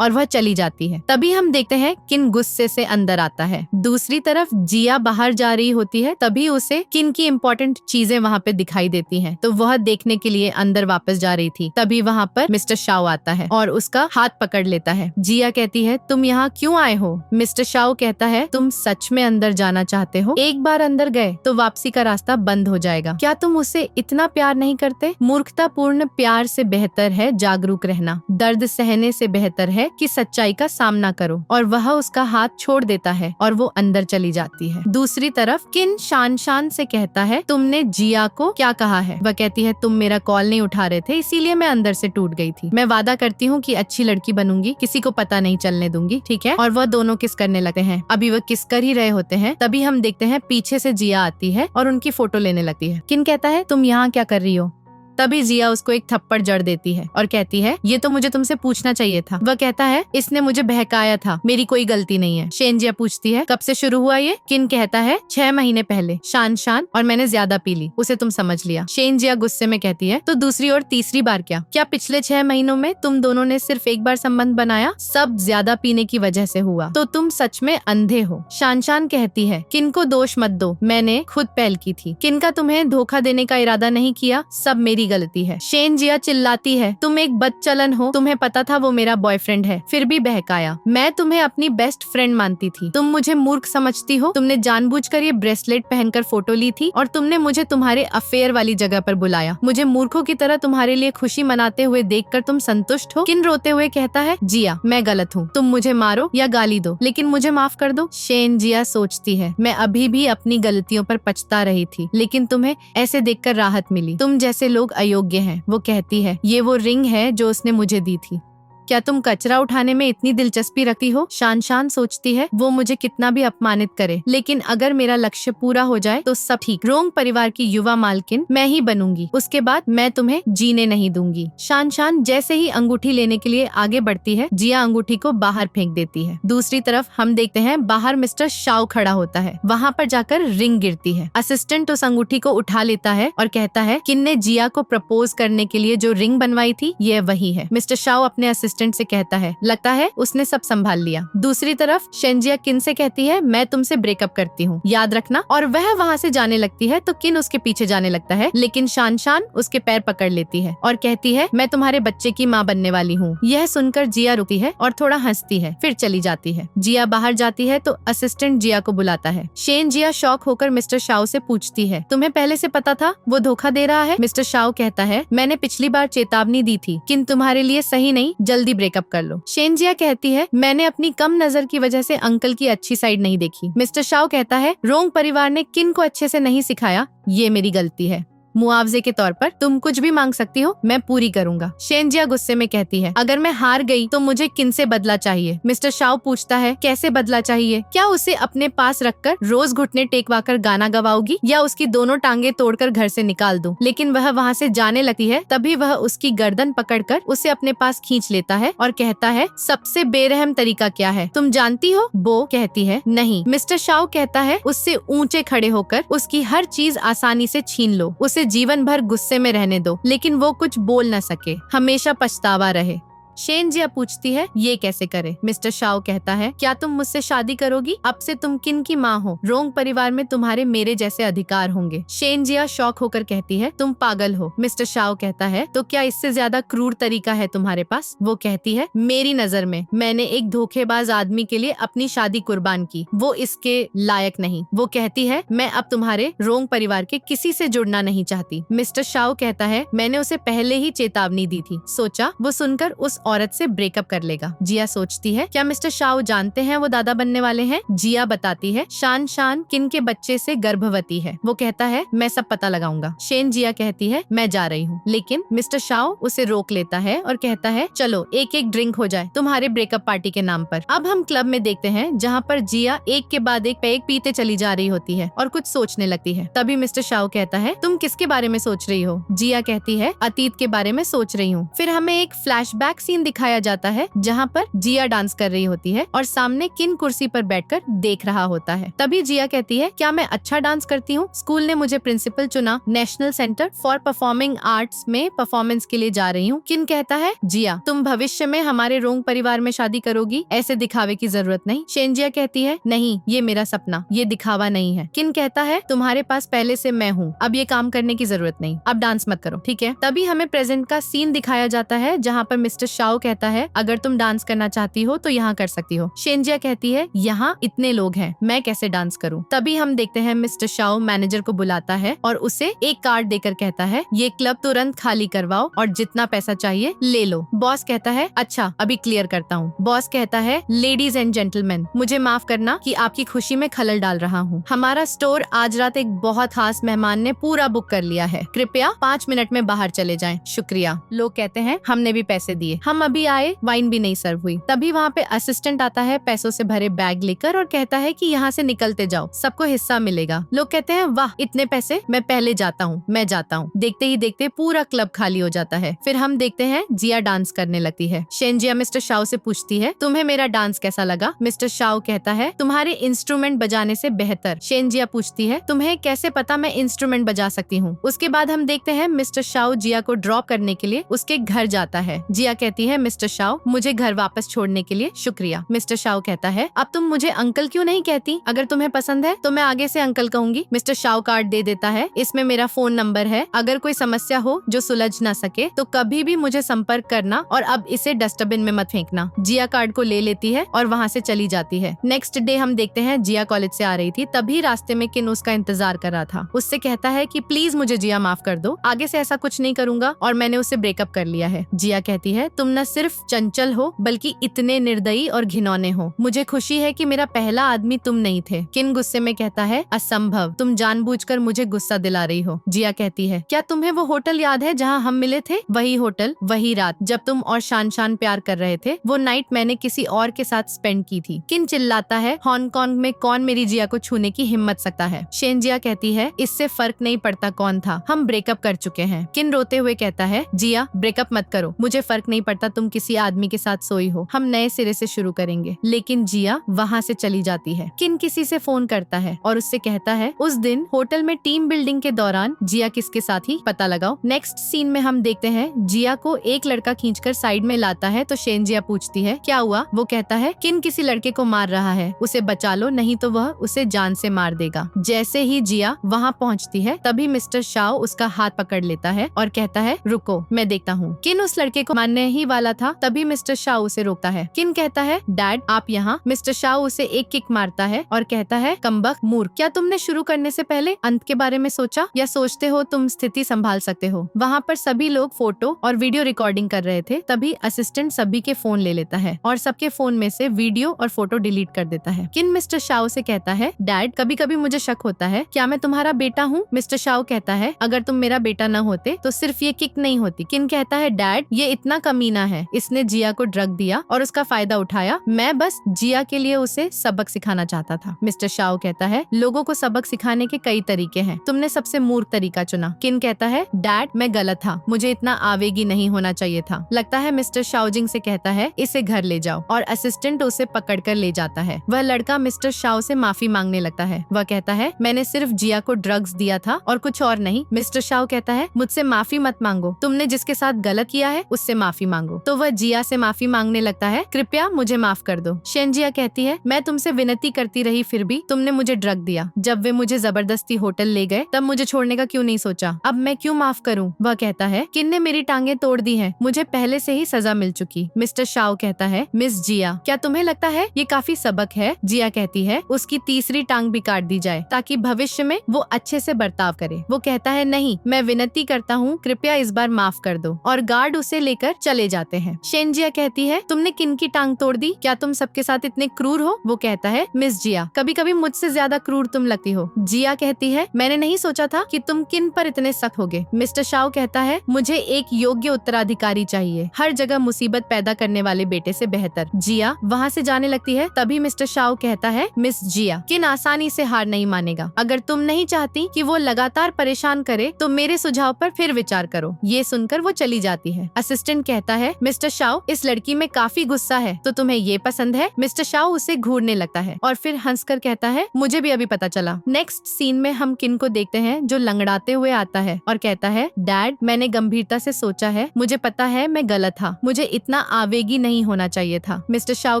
और वह चली जाती है। तभी हम देखते हैं किन गुस्से से अंदर आता है। दूसरी तरफ जिया बाहर जा रही होती है, तभी उसे किन की इम्पोर्टेंट चीजें वहाँ पे दिखाई देती हैं, तो वह देखने के लिए अंदर वापस जा रही थी। तभी वहाँ पर मिस्टर शाओ आता है और उसका हाथ पकड़ लेता है। जिया कहती है तुम यहाँ क्यों आए हो? मिस्टर शाओ कहता है तुम सच में अंदर जाना चाहते हो? एक बार अंदर गए तो वापसी का रास्ता बंद हो जाएगा। क्या तुम उसे इतना प्यार नहीं करते? मूर्खतापूर्ण प्यार से बेहतर है जागरूक रहना, दर्द सहने से बेहतर है कि सच्चाई का सामना करो। और वह उसका हाथ छोड़ देता है और वो अंदर चली जाती है। दूसरी तरफ किन शान शान से कहता है तुमने जिया को क्या कहा है? वह कहती है तुम मेरा कॉल नहीं उठा रहे थे, इसीलिए मैं अंदर से टूट गई थी। मैं वादा करती हूँ कि अच्छी लड़की बनूंगी, किसी को पता नहीं चलने दूंगी, ठीक है? और वह दोनों किस करने लगते हैं। अभी वह किस कर ही रहे होते हैं, तभी हम देखते हैं पीछे से जिया आती है और उनकी फोटो लेने लगती है। किन कहता है तुम यहाँ क्या कर रही हो? तभी जिया उसको एक थप्पड़ जड़ देती है और कहती है ये तो मुझे तुमसे पूछना चाहिए था। वह कहता है इसने मुझे बहकाया था, मेरी कोई गलती नहीं है। शेन जिया पूछती है कब से शुरू हुआ ये? किन कहता है 6 महीने पहले, शान शान, और मैंने ज्यादा पी ली, उसे तुम समझ लिया। शेन जिया गुस्से में कहती है तो दूसरी और तीसरी बार क्या? क्या पिछले 6 महीनों में तुम दोनों ने सिर्फ एक बार संबंध बनाया? सब ज्यादा पीने की वजह से हुआ, तो तुम सच में अंधे हो। शान शान कहती है किन को दोष मत दो, मैंने खुद पहल की थी। किन का तुम्हें धोखा देने का इरादा नहीं किया, सब मेरी ही गलती है। शेन जिया चिल्लाती है, तुम एक बदचलन हो, तुम्हें पता था वो मेरा बॉयफ्रेंड है, फिर भी बहकाया। मैं तुम्हें अपनी बेस्ट फ्रेंड मानती थी, तुम मुझे मूर्ख समझती हो। तुमने जानबूझकर ये ब्रेसलेट पहनकर फोटो ली थी और तुमने मुझे तुम्हारे अफेयर वाली जगह पर बुलाया। मुझे मूर्खों की तरह तुम्हारे लिए खुशी मनाते हुए देखकर तुम संतुष्ट हो। किन रोते हुए कहता है, जिया मैं गलत हूँ, तुम मुझे मारो या गाली दो, लेकिन मुझे माफ कर दो। शेन जिया सोचती है, मैं अभी भी अपनी गलतियों पर पछता रही थी, लेकिन तुम्हें ऐसे देखकर राहत मिली। तुम जैसे लोग अयोग्य हैं। वो कहती है, ये वो रिंग है जो उसने मुझे दी थी। क्या तुम कचरा उठाने में इतनी दिलचस्पी रखती हो? शान सोचती है, वो मुझे कितना भी अपमानित करे, लेकिन अगर मेरा लक्ष्य पूरा हो जाए तो सब ठीक। रोंग परिवार की युवा मालकिन मैं ही बनूंगी, उसके बाद मैं तुम्हें जीने नहीं दूंगी। शान जैसे ही अंगूठी लेने के लिए आगे बढ़ती है, जिया अंगूठी को बाहर फेंक देती है। दूसरी तरफ हम देखते हैं, बाहर मिस्टर शाओ खड़ा होता है। वहाँ पर जाकर रिंग गिरती है। असिस्टेंट उस अंगूठी को उठा लेता है और कहता है, किन ने जिया को प्रपोज करने के लिए जो रिंग बनवाई थी, ये वही है। मिस्टर शाओ अपने असिस्टेंट से कहता है, लगता है उसने सब संभाल लिया। दूसरी तरफ शेंजिया किन से कहती है, मैं तुमसे ब्रेकअप करती हूँ, याद रखना। और वह वहाँ से जाने लगती है तो किन उसके पीछे जाने लगता है, लेकिन शान उसके पैर पकड़ लेती है और कहती है, मैं तुम्हारे बच्चे की माँ बनने वाली हूँ। यह सुनकर जिया रुकती है और थोड़ा हंसती है, फिर चली जाती है। जिया बाहर जाती है तो असिस्टेंट जिया को बुलाता है। शेन जिया शॉक होकर मिस्टर शाओ से पूछती है, तुम्हें पहले से पता था वो धोखा दे रहा है? मिस्टर शाओ कहता है, मैंने पिछली बार चेतावनी दी थी, किन तुम्हारे लिए सही नहीं, जल्दी ब्रेकअप कर लो। शेन जिया कहती है, मैंने अपनी कम नजर की वजह से अंकल की अच्छी साइड नहीं देखी। मिस्टर शाओ कहता है, रोंग परिवार ने किन को अच्छे से नहीं सिखाया, ये मेरी गलती है। मुआवजे के तौर पर तुम कुछ भी मांग सकती हो, मैं पूरी करूंगा। शेंजिया गुस्से में कहती है, अगर मैं हार गई तो मुझे किन से बदला चाहिए? मिस्टर शाओ पूछता है, कैसे बदला चाहिए? क्या उसे अपने पास रखकर रोज घुटने टेकवाकर गाना गवाओगी या उसकी दोनों टांगे तोड़कर घर से निकाल दूं? लेकिन वह वहाँ से जाने लगती है, तभी वह उसकी गर्दन पकड़कर उसे अपने पास खींच लेता है और कहता है, सबसे बेरहम तरीका क्या है, तुम जानती हो? वो कहती है, नहीं। मिस्टर शाओ कहता है, उससे ऊंचे खड़े होकर उसकी हर चीज आसानी से छीन लो, उसे जीवन भर गुस्से में रहने दो, लेकिन वो कुछ बोल न सके, हमेशा पछतावा रहे। शेन जिया पूछती है, ये कैसे करे? मिस्टर शाओ कहता है, क्या तुम मुझसे शादी करोगी? अब से तुम किन की माँ हो? रोंग परिवार में तुम्हारे मेरे जैसे अधिकार होंगे। शेन जिया शॉक होकर कहती है, तुम पागल हो। मिस्टर शाओ कहता है, तो क्या इससे ज्यादा क्रूर तरीका है तुम्हारे पास? वो कहती है, मेरी नजर में मैंने एक धोखेबाज आदमी के लिए अपनी शादी कुर्बान की, वो इसके लायक नहीं। वो कहती है, मैं अब तुम्हारे रोंग परिवार के किसी से जुड़ना नहीं चाहती। मिस्टर शाओ कहता है, मैंने उसे पहले ही चेतावनी दी थी, सोचा वो सुनकर उस औरत से ब्रेकअप कर लेगा। जिया सोचती है, क्या मिस्टर शाओ जानते हैं वो दादा बनने वाले हैं? जिया बताती है, शान किन के बच्चे से गर्भवती है। वो कहता है, मैं सब पता लगाऊंगा। शेन जिया कहती है, मैं जा रही हूँ, लेकिन मिस्टर शाओ उसे रोक लेता है और कहता है, चलो एक एक ड्रिंक हो जाए तुम्हारे ब्रेकअप पार्टी के नाम पर। अब हम क्लब में देखते हैं, जहाँ पर जिया एक के बाद एक पैग पीते चली जा रही होती है और कुछ सोचने लगती है। तभी मिस्टर शाओ कहता है, तुम किसके बारे में सोच रही हो? जिया कहती है, अतीत के बारे में सोच रही हूँ। फिर हमें एक फ्लैशबैक सीन दिखाया जाता है, जहाँ पर जिया डांस कर रही होती है और सामने किन कुर्सी पर बैठकर देख रहा होता है। तभी जिया कहती है, क्या मैं अच्छा डांस करती हूँ? स्कूल ने मुझे प्रिंसिपल चुना, national centre for performing arts में परफॉर्मेंस के लिए जा रही हूँ। किन कहता है, जिया तुम भविष्य में हमारे रोंग परिवार में शादी करोगी, ऐसे दिखावे की जरूरत नहीं। शेंजिया कहती है, नहीं, ये मेरा सपना, ये दिखावा नहीं है। किन कहता है, तुम्हारे पास पहले से मैं हूँ, अब ये काम करने की जरूरत नहीं, अब डांस मत करो, ठीक है? तभी हमें प्रेजेंट का सीन दिखाया जाता है, जहाँ पर मिस्टर शाओ कहता है, अगर तुम डांस करना चाहती हो तो यहाँ कर सकती हो। शेंजिया कहती है, यहाँ इतने लोग हैं, मैं कैसे डांस करूँ? तभी हम देखते हैं मिस्टर शाओ मैनेजर को बुलाता है और उसे एक कार्ड देकर कहता है, ये क्लब तुरंत खाली करवाओ और जितना पैसा चाहिए ले लो। बॉस कहता है, अच्छा अभी क्लियर करता हूँ। बॉस कहता है, लेडीज एंड जेंटलमैन, मुझे माफ करना कि आपकी खुशी में खलल डाल रहा हूँ। हमारा स्टोर आज रात एक बहुत खास मेहमान ने पूरा बुक कर लिया है, कृपया 5 मिनट में बाहर चले जाएं। शुक्रिया। लोग कहते हैं, हमने भी पैसे दिए, हम अभी आए, वाइन भी नहीं सर्व हुई। तभी वहाँ पे असिस्टेंट आता है पैसों से भरे बैग लेकर और कहता है कि यहाँ से निकलते जाओ, सबको हिस्सा मिलेगा। लोग कहते हैं, वाह इतने पैसे, मैं पहले जाता हूँ, मैं जाता हूँ। देखते ही देखते पूरा क्लब खाली हो जाता है। फिर हम देखते हैं जिया डांस करने लगती है। शेंजिया मिस्टर शाओ से पूछती है, तुम्हें मेरा डांस कैसा लगा? मिस्टर शाओ कहता है, तुम्हारे इंस्ट्रूमेंट बजाने से बेहतर। शेंजिया पूछती है, तुम्हें कैसे पता मैं इंस्ट्रूमेंट बजा सकती हूँ? उसके बाद हम देखते हैं मिस्टर शाओ जिया को ड्रॉप करने के लिए उसके घर जाता है। जिया कहती कहती है, मिस्टर शाओ, मुझे घर वापस छोड़ने के लिए शुक्रिया। मिस्टर शाओ कहता है, अब तुम मुझे अंकल क्यों नहीं कहती? अगर तुम्हें पसंद है तो मैं आगे से अंकल कहूंगी। मिस्टर शाओ कार्ड दे देता है, इसमें मेरा फोन नंबर है, अगर कोई समस्या हो जो सुलझ ना सके तो कभी भी मुझे संपर्क करना, और अब इसे डस्टबिन में मत फेंकना। जिया कार्ड को ले लेती है और वहाँ से चली जाती है। नेक्स्ट डे हम देखते हैं जिया कॉलेज से आ रही थी, तभी रास्ते में किन उसका इंतजार कर रहा था। उससे कहता है कि प्लीज मुझे जिया माफ कर दो, आगे से ऐसा कुछ नहीं करूंगा और मैंने उससे ब्रेकअप कर लिया है। जिया कहती है, तुम न सिर्फ चंचल हो बल्कि इतने निर्दयी और घिनौने हो। मुझे खुशी है कि मेरा पहला आदमी तुम नहीं थे। किन गुस्से में कहता है, असंभव, तुम जानबूझकर मुझे गुस्सा दिला रही हो। जिया कहती है, क्या तुम्हें वो होटल याद है जहाँ हम मिले थे? वही होटल, वही रात जब तुम और शान शान प्यार कर रहे थे। वो नाइट मैंने किसी और के साथ स्पेंड की थी। किन चिल्लाता है, हांगकांग में कौन मेरी जिया को छूने की हिम्मत सकता है? शेन जिया कहती है, इससे फर्क नहीं पड़ता कौन था, हम ब्रेकअप कर चुके हैं। किन रोते हुए कहता है, जिया ब्रेकअप मत करो, मुझे फर्क नहीं पड़ता तुम किसी आदमी के साथ सोई हो, हम नए सिरे से शुरू करेंगे। लेकिन जिया वहाँ से चली जाती है। किन किसी से फोन करता है और उससे कहता है, उस दिन होटल में टीम बिल्डिंग के दौरान जिया किसके साथ ही पता लगाओ। नेक्स्ट सीन में हम देखते हैं जिया को एक लड़का खींचकर साइड में लाता है तो शेन जिया पूछती है, क्या हुआ? वो कहता है, किन किसी लड़के को मार रहा है, उसे बचा लो नहीं तो वह उसे जान से मार देगा। जैसे ही जिया वहाँ पहुँचती है तभी मिस्टर शाओ उसका हाथ पकड़ लेता है और कहता है, रुको मैं देखता हूँ। किन उस लड़के को मारने ही वाला था, तभी मिस्टर शाओ उसे रोकता है। किन कहता है, डैड आप यहाँ। मिस्टर शाओ उसे एक किक मारता है और कहता है, कमबख्त मूर्ख, क्या तुमने शुरू करने से पहले अंत के बारे में सोचा, या सोचते हो तुम स्थिति संभाल सकते हो? वहाँ पर सभी लोग फोटो और वीडियो रिकॉर्डिंग कर रहे थे, तभी असिस्टेंट सभी के फोन ले लेता है और सबके फोन में से वीडियो और फोटो डिलीट कर देता है। किन मिस्टर शाओ से कहता है, डैड कभी कभी मुझे शक होता है, क्या मैं तुम्हारा बेटा हूँ? मिस्टर शाओ कहता है, अगर तुम मेरा बेटा न होते तो सिर्फ ये किक नहीं होती। किन कहता है, डैड ये इतना कमीना है, इसने जिया को ड्रग दिया और उसका फायदा उठाया, मैं बस जिया के लिए उसे सबक सिखाना चाहता था। मिस्टर शाओ कहता है, लोगों को सबक सिखाने के कई तरीके हैं, तुमने सबसे मूर्ख तरीका चुना। किन कहता है, डैड मैं गलत था, मुझे इतना आवेगी नहीं होना चाहिए था। लगता है मिस्टर शाओजिंग से कहता है, इसे घर ले जाओ, और असिस्टेंट उसे पकड़कर ले जाता है। वह लड़का मिस्टर शाओ से माफी मांगने लगता है। वह कहता है, मैंने सिर्फ जिया को ड्रग्स दिया था और कुछ और नहीं। मिस्टर शाओ कहता है, मुझसे माफी मत मांगो, तुमने जिसके साथ गलत किया है उससे माफी मांगो। तो वह जिया से माफी मांगने लगता है, कृपया मुझे माफ कर दो। शेन जिया कहती है, मैं तुमसे विनती करती रही फिर भी तुमने मुझे ड्रग दिया। जब वे मुझे जबरदस्ती होटल ले गए तब मुझे छोड़ने का क्यों नहीं सोचा? अब मैं क्यों माफ करूं? वह कहता है, किन ने मेरी टांगे तोड़ दी हैं, मुझे पहले से ही सजा मिल चुकी। मिस्टर शाओ कहता है, मिस जिया क्या तुम्हें लगता है ये काफी सबक है? जिया कहती है, उसकी तीसरी टांग भी काट दी जाए ताकि भविष्य में वो अच्छे से बर्ताव करे। वो कहता है, नहीं मैं विनती करता हूँ, कृपया इस बार माफ कर दो, और गार्ड उसे लेकर चले जाते हैं। शेन जिया कहती है, तुमने किन की टांग तोड़ दी? क्या तुम सबके साथ इतने क्रूर हो? वो कहता है, मिस जिया कभी कभी मुझसे ज्यादा क्रूर तुम लगती हो। जिया कहती है, मैंने नहीं सोचा था कि तुम किन पर इतने सख्त होगे। मिस्टर शाओ कहता है, मुझे एक योग्य उत्तराधिकारी चाहिए, हर जगह मुसीबत पैदा करने वाले बेटे से बेहतर। जिया वहाँ से जाने लगती है, तभी मिस्टर शाओ कहता है, मिस जिया किन आसानी से हार नहीं मानेगा, अगर तुम नहीं चाहती कि वो लगातार परेशान करे तो मेरे सुझाव पर फिर विचार करो। ये सुनकर वो चली जाती है। असिस्टेंट कहता है, मिस्टर शाओ इस लड़की में काफी गुस्सा है, तो तुम्हें ये पसंद है? मिस्टर शाओ उसे घूरने लगता है और फिर हंसकर कहता है, मुझे भी अभी पता चला। नेक्स्ट सीन में हम किन को देखते हैं जो लंगड़ाते हुए आता है और कहता है, डैड मैंने गंभीरता से सोचा है, मुझे पता है मैं गलत था, मुझे इतना आवेगी नहीं होना चाहिए था। मिस्टर शाओ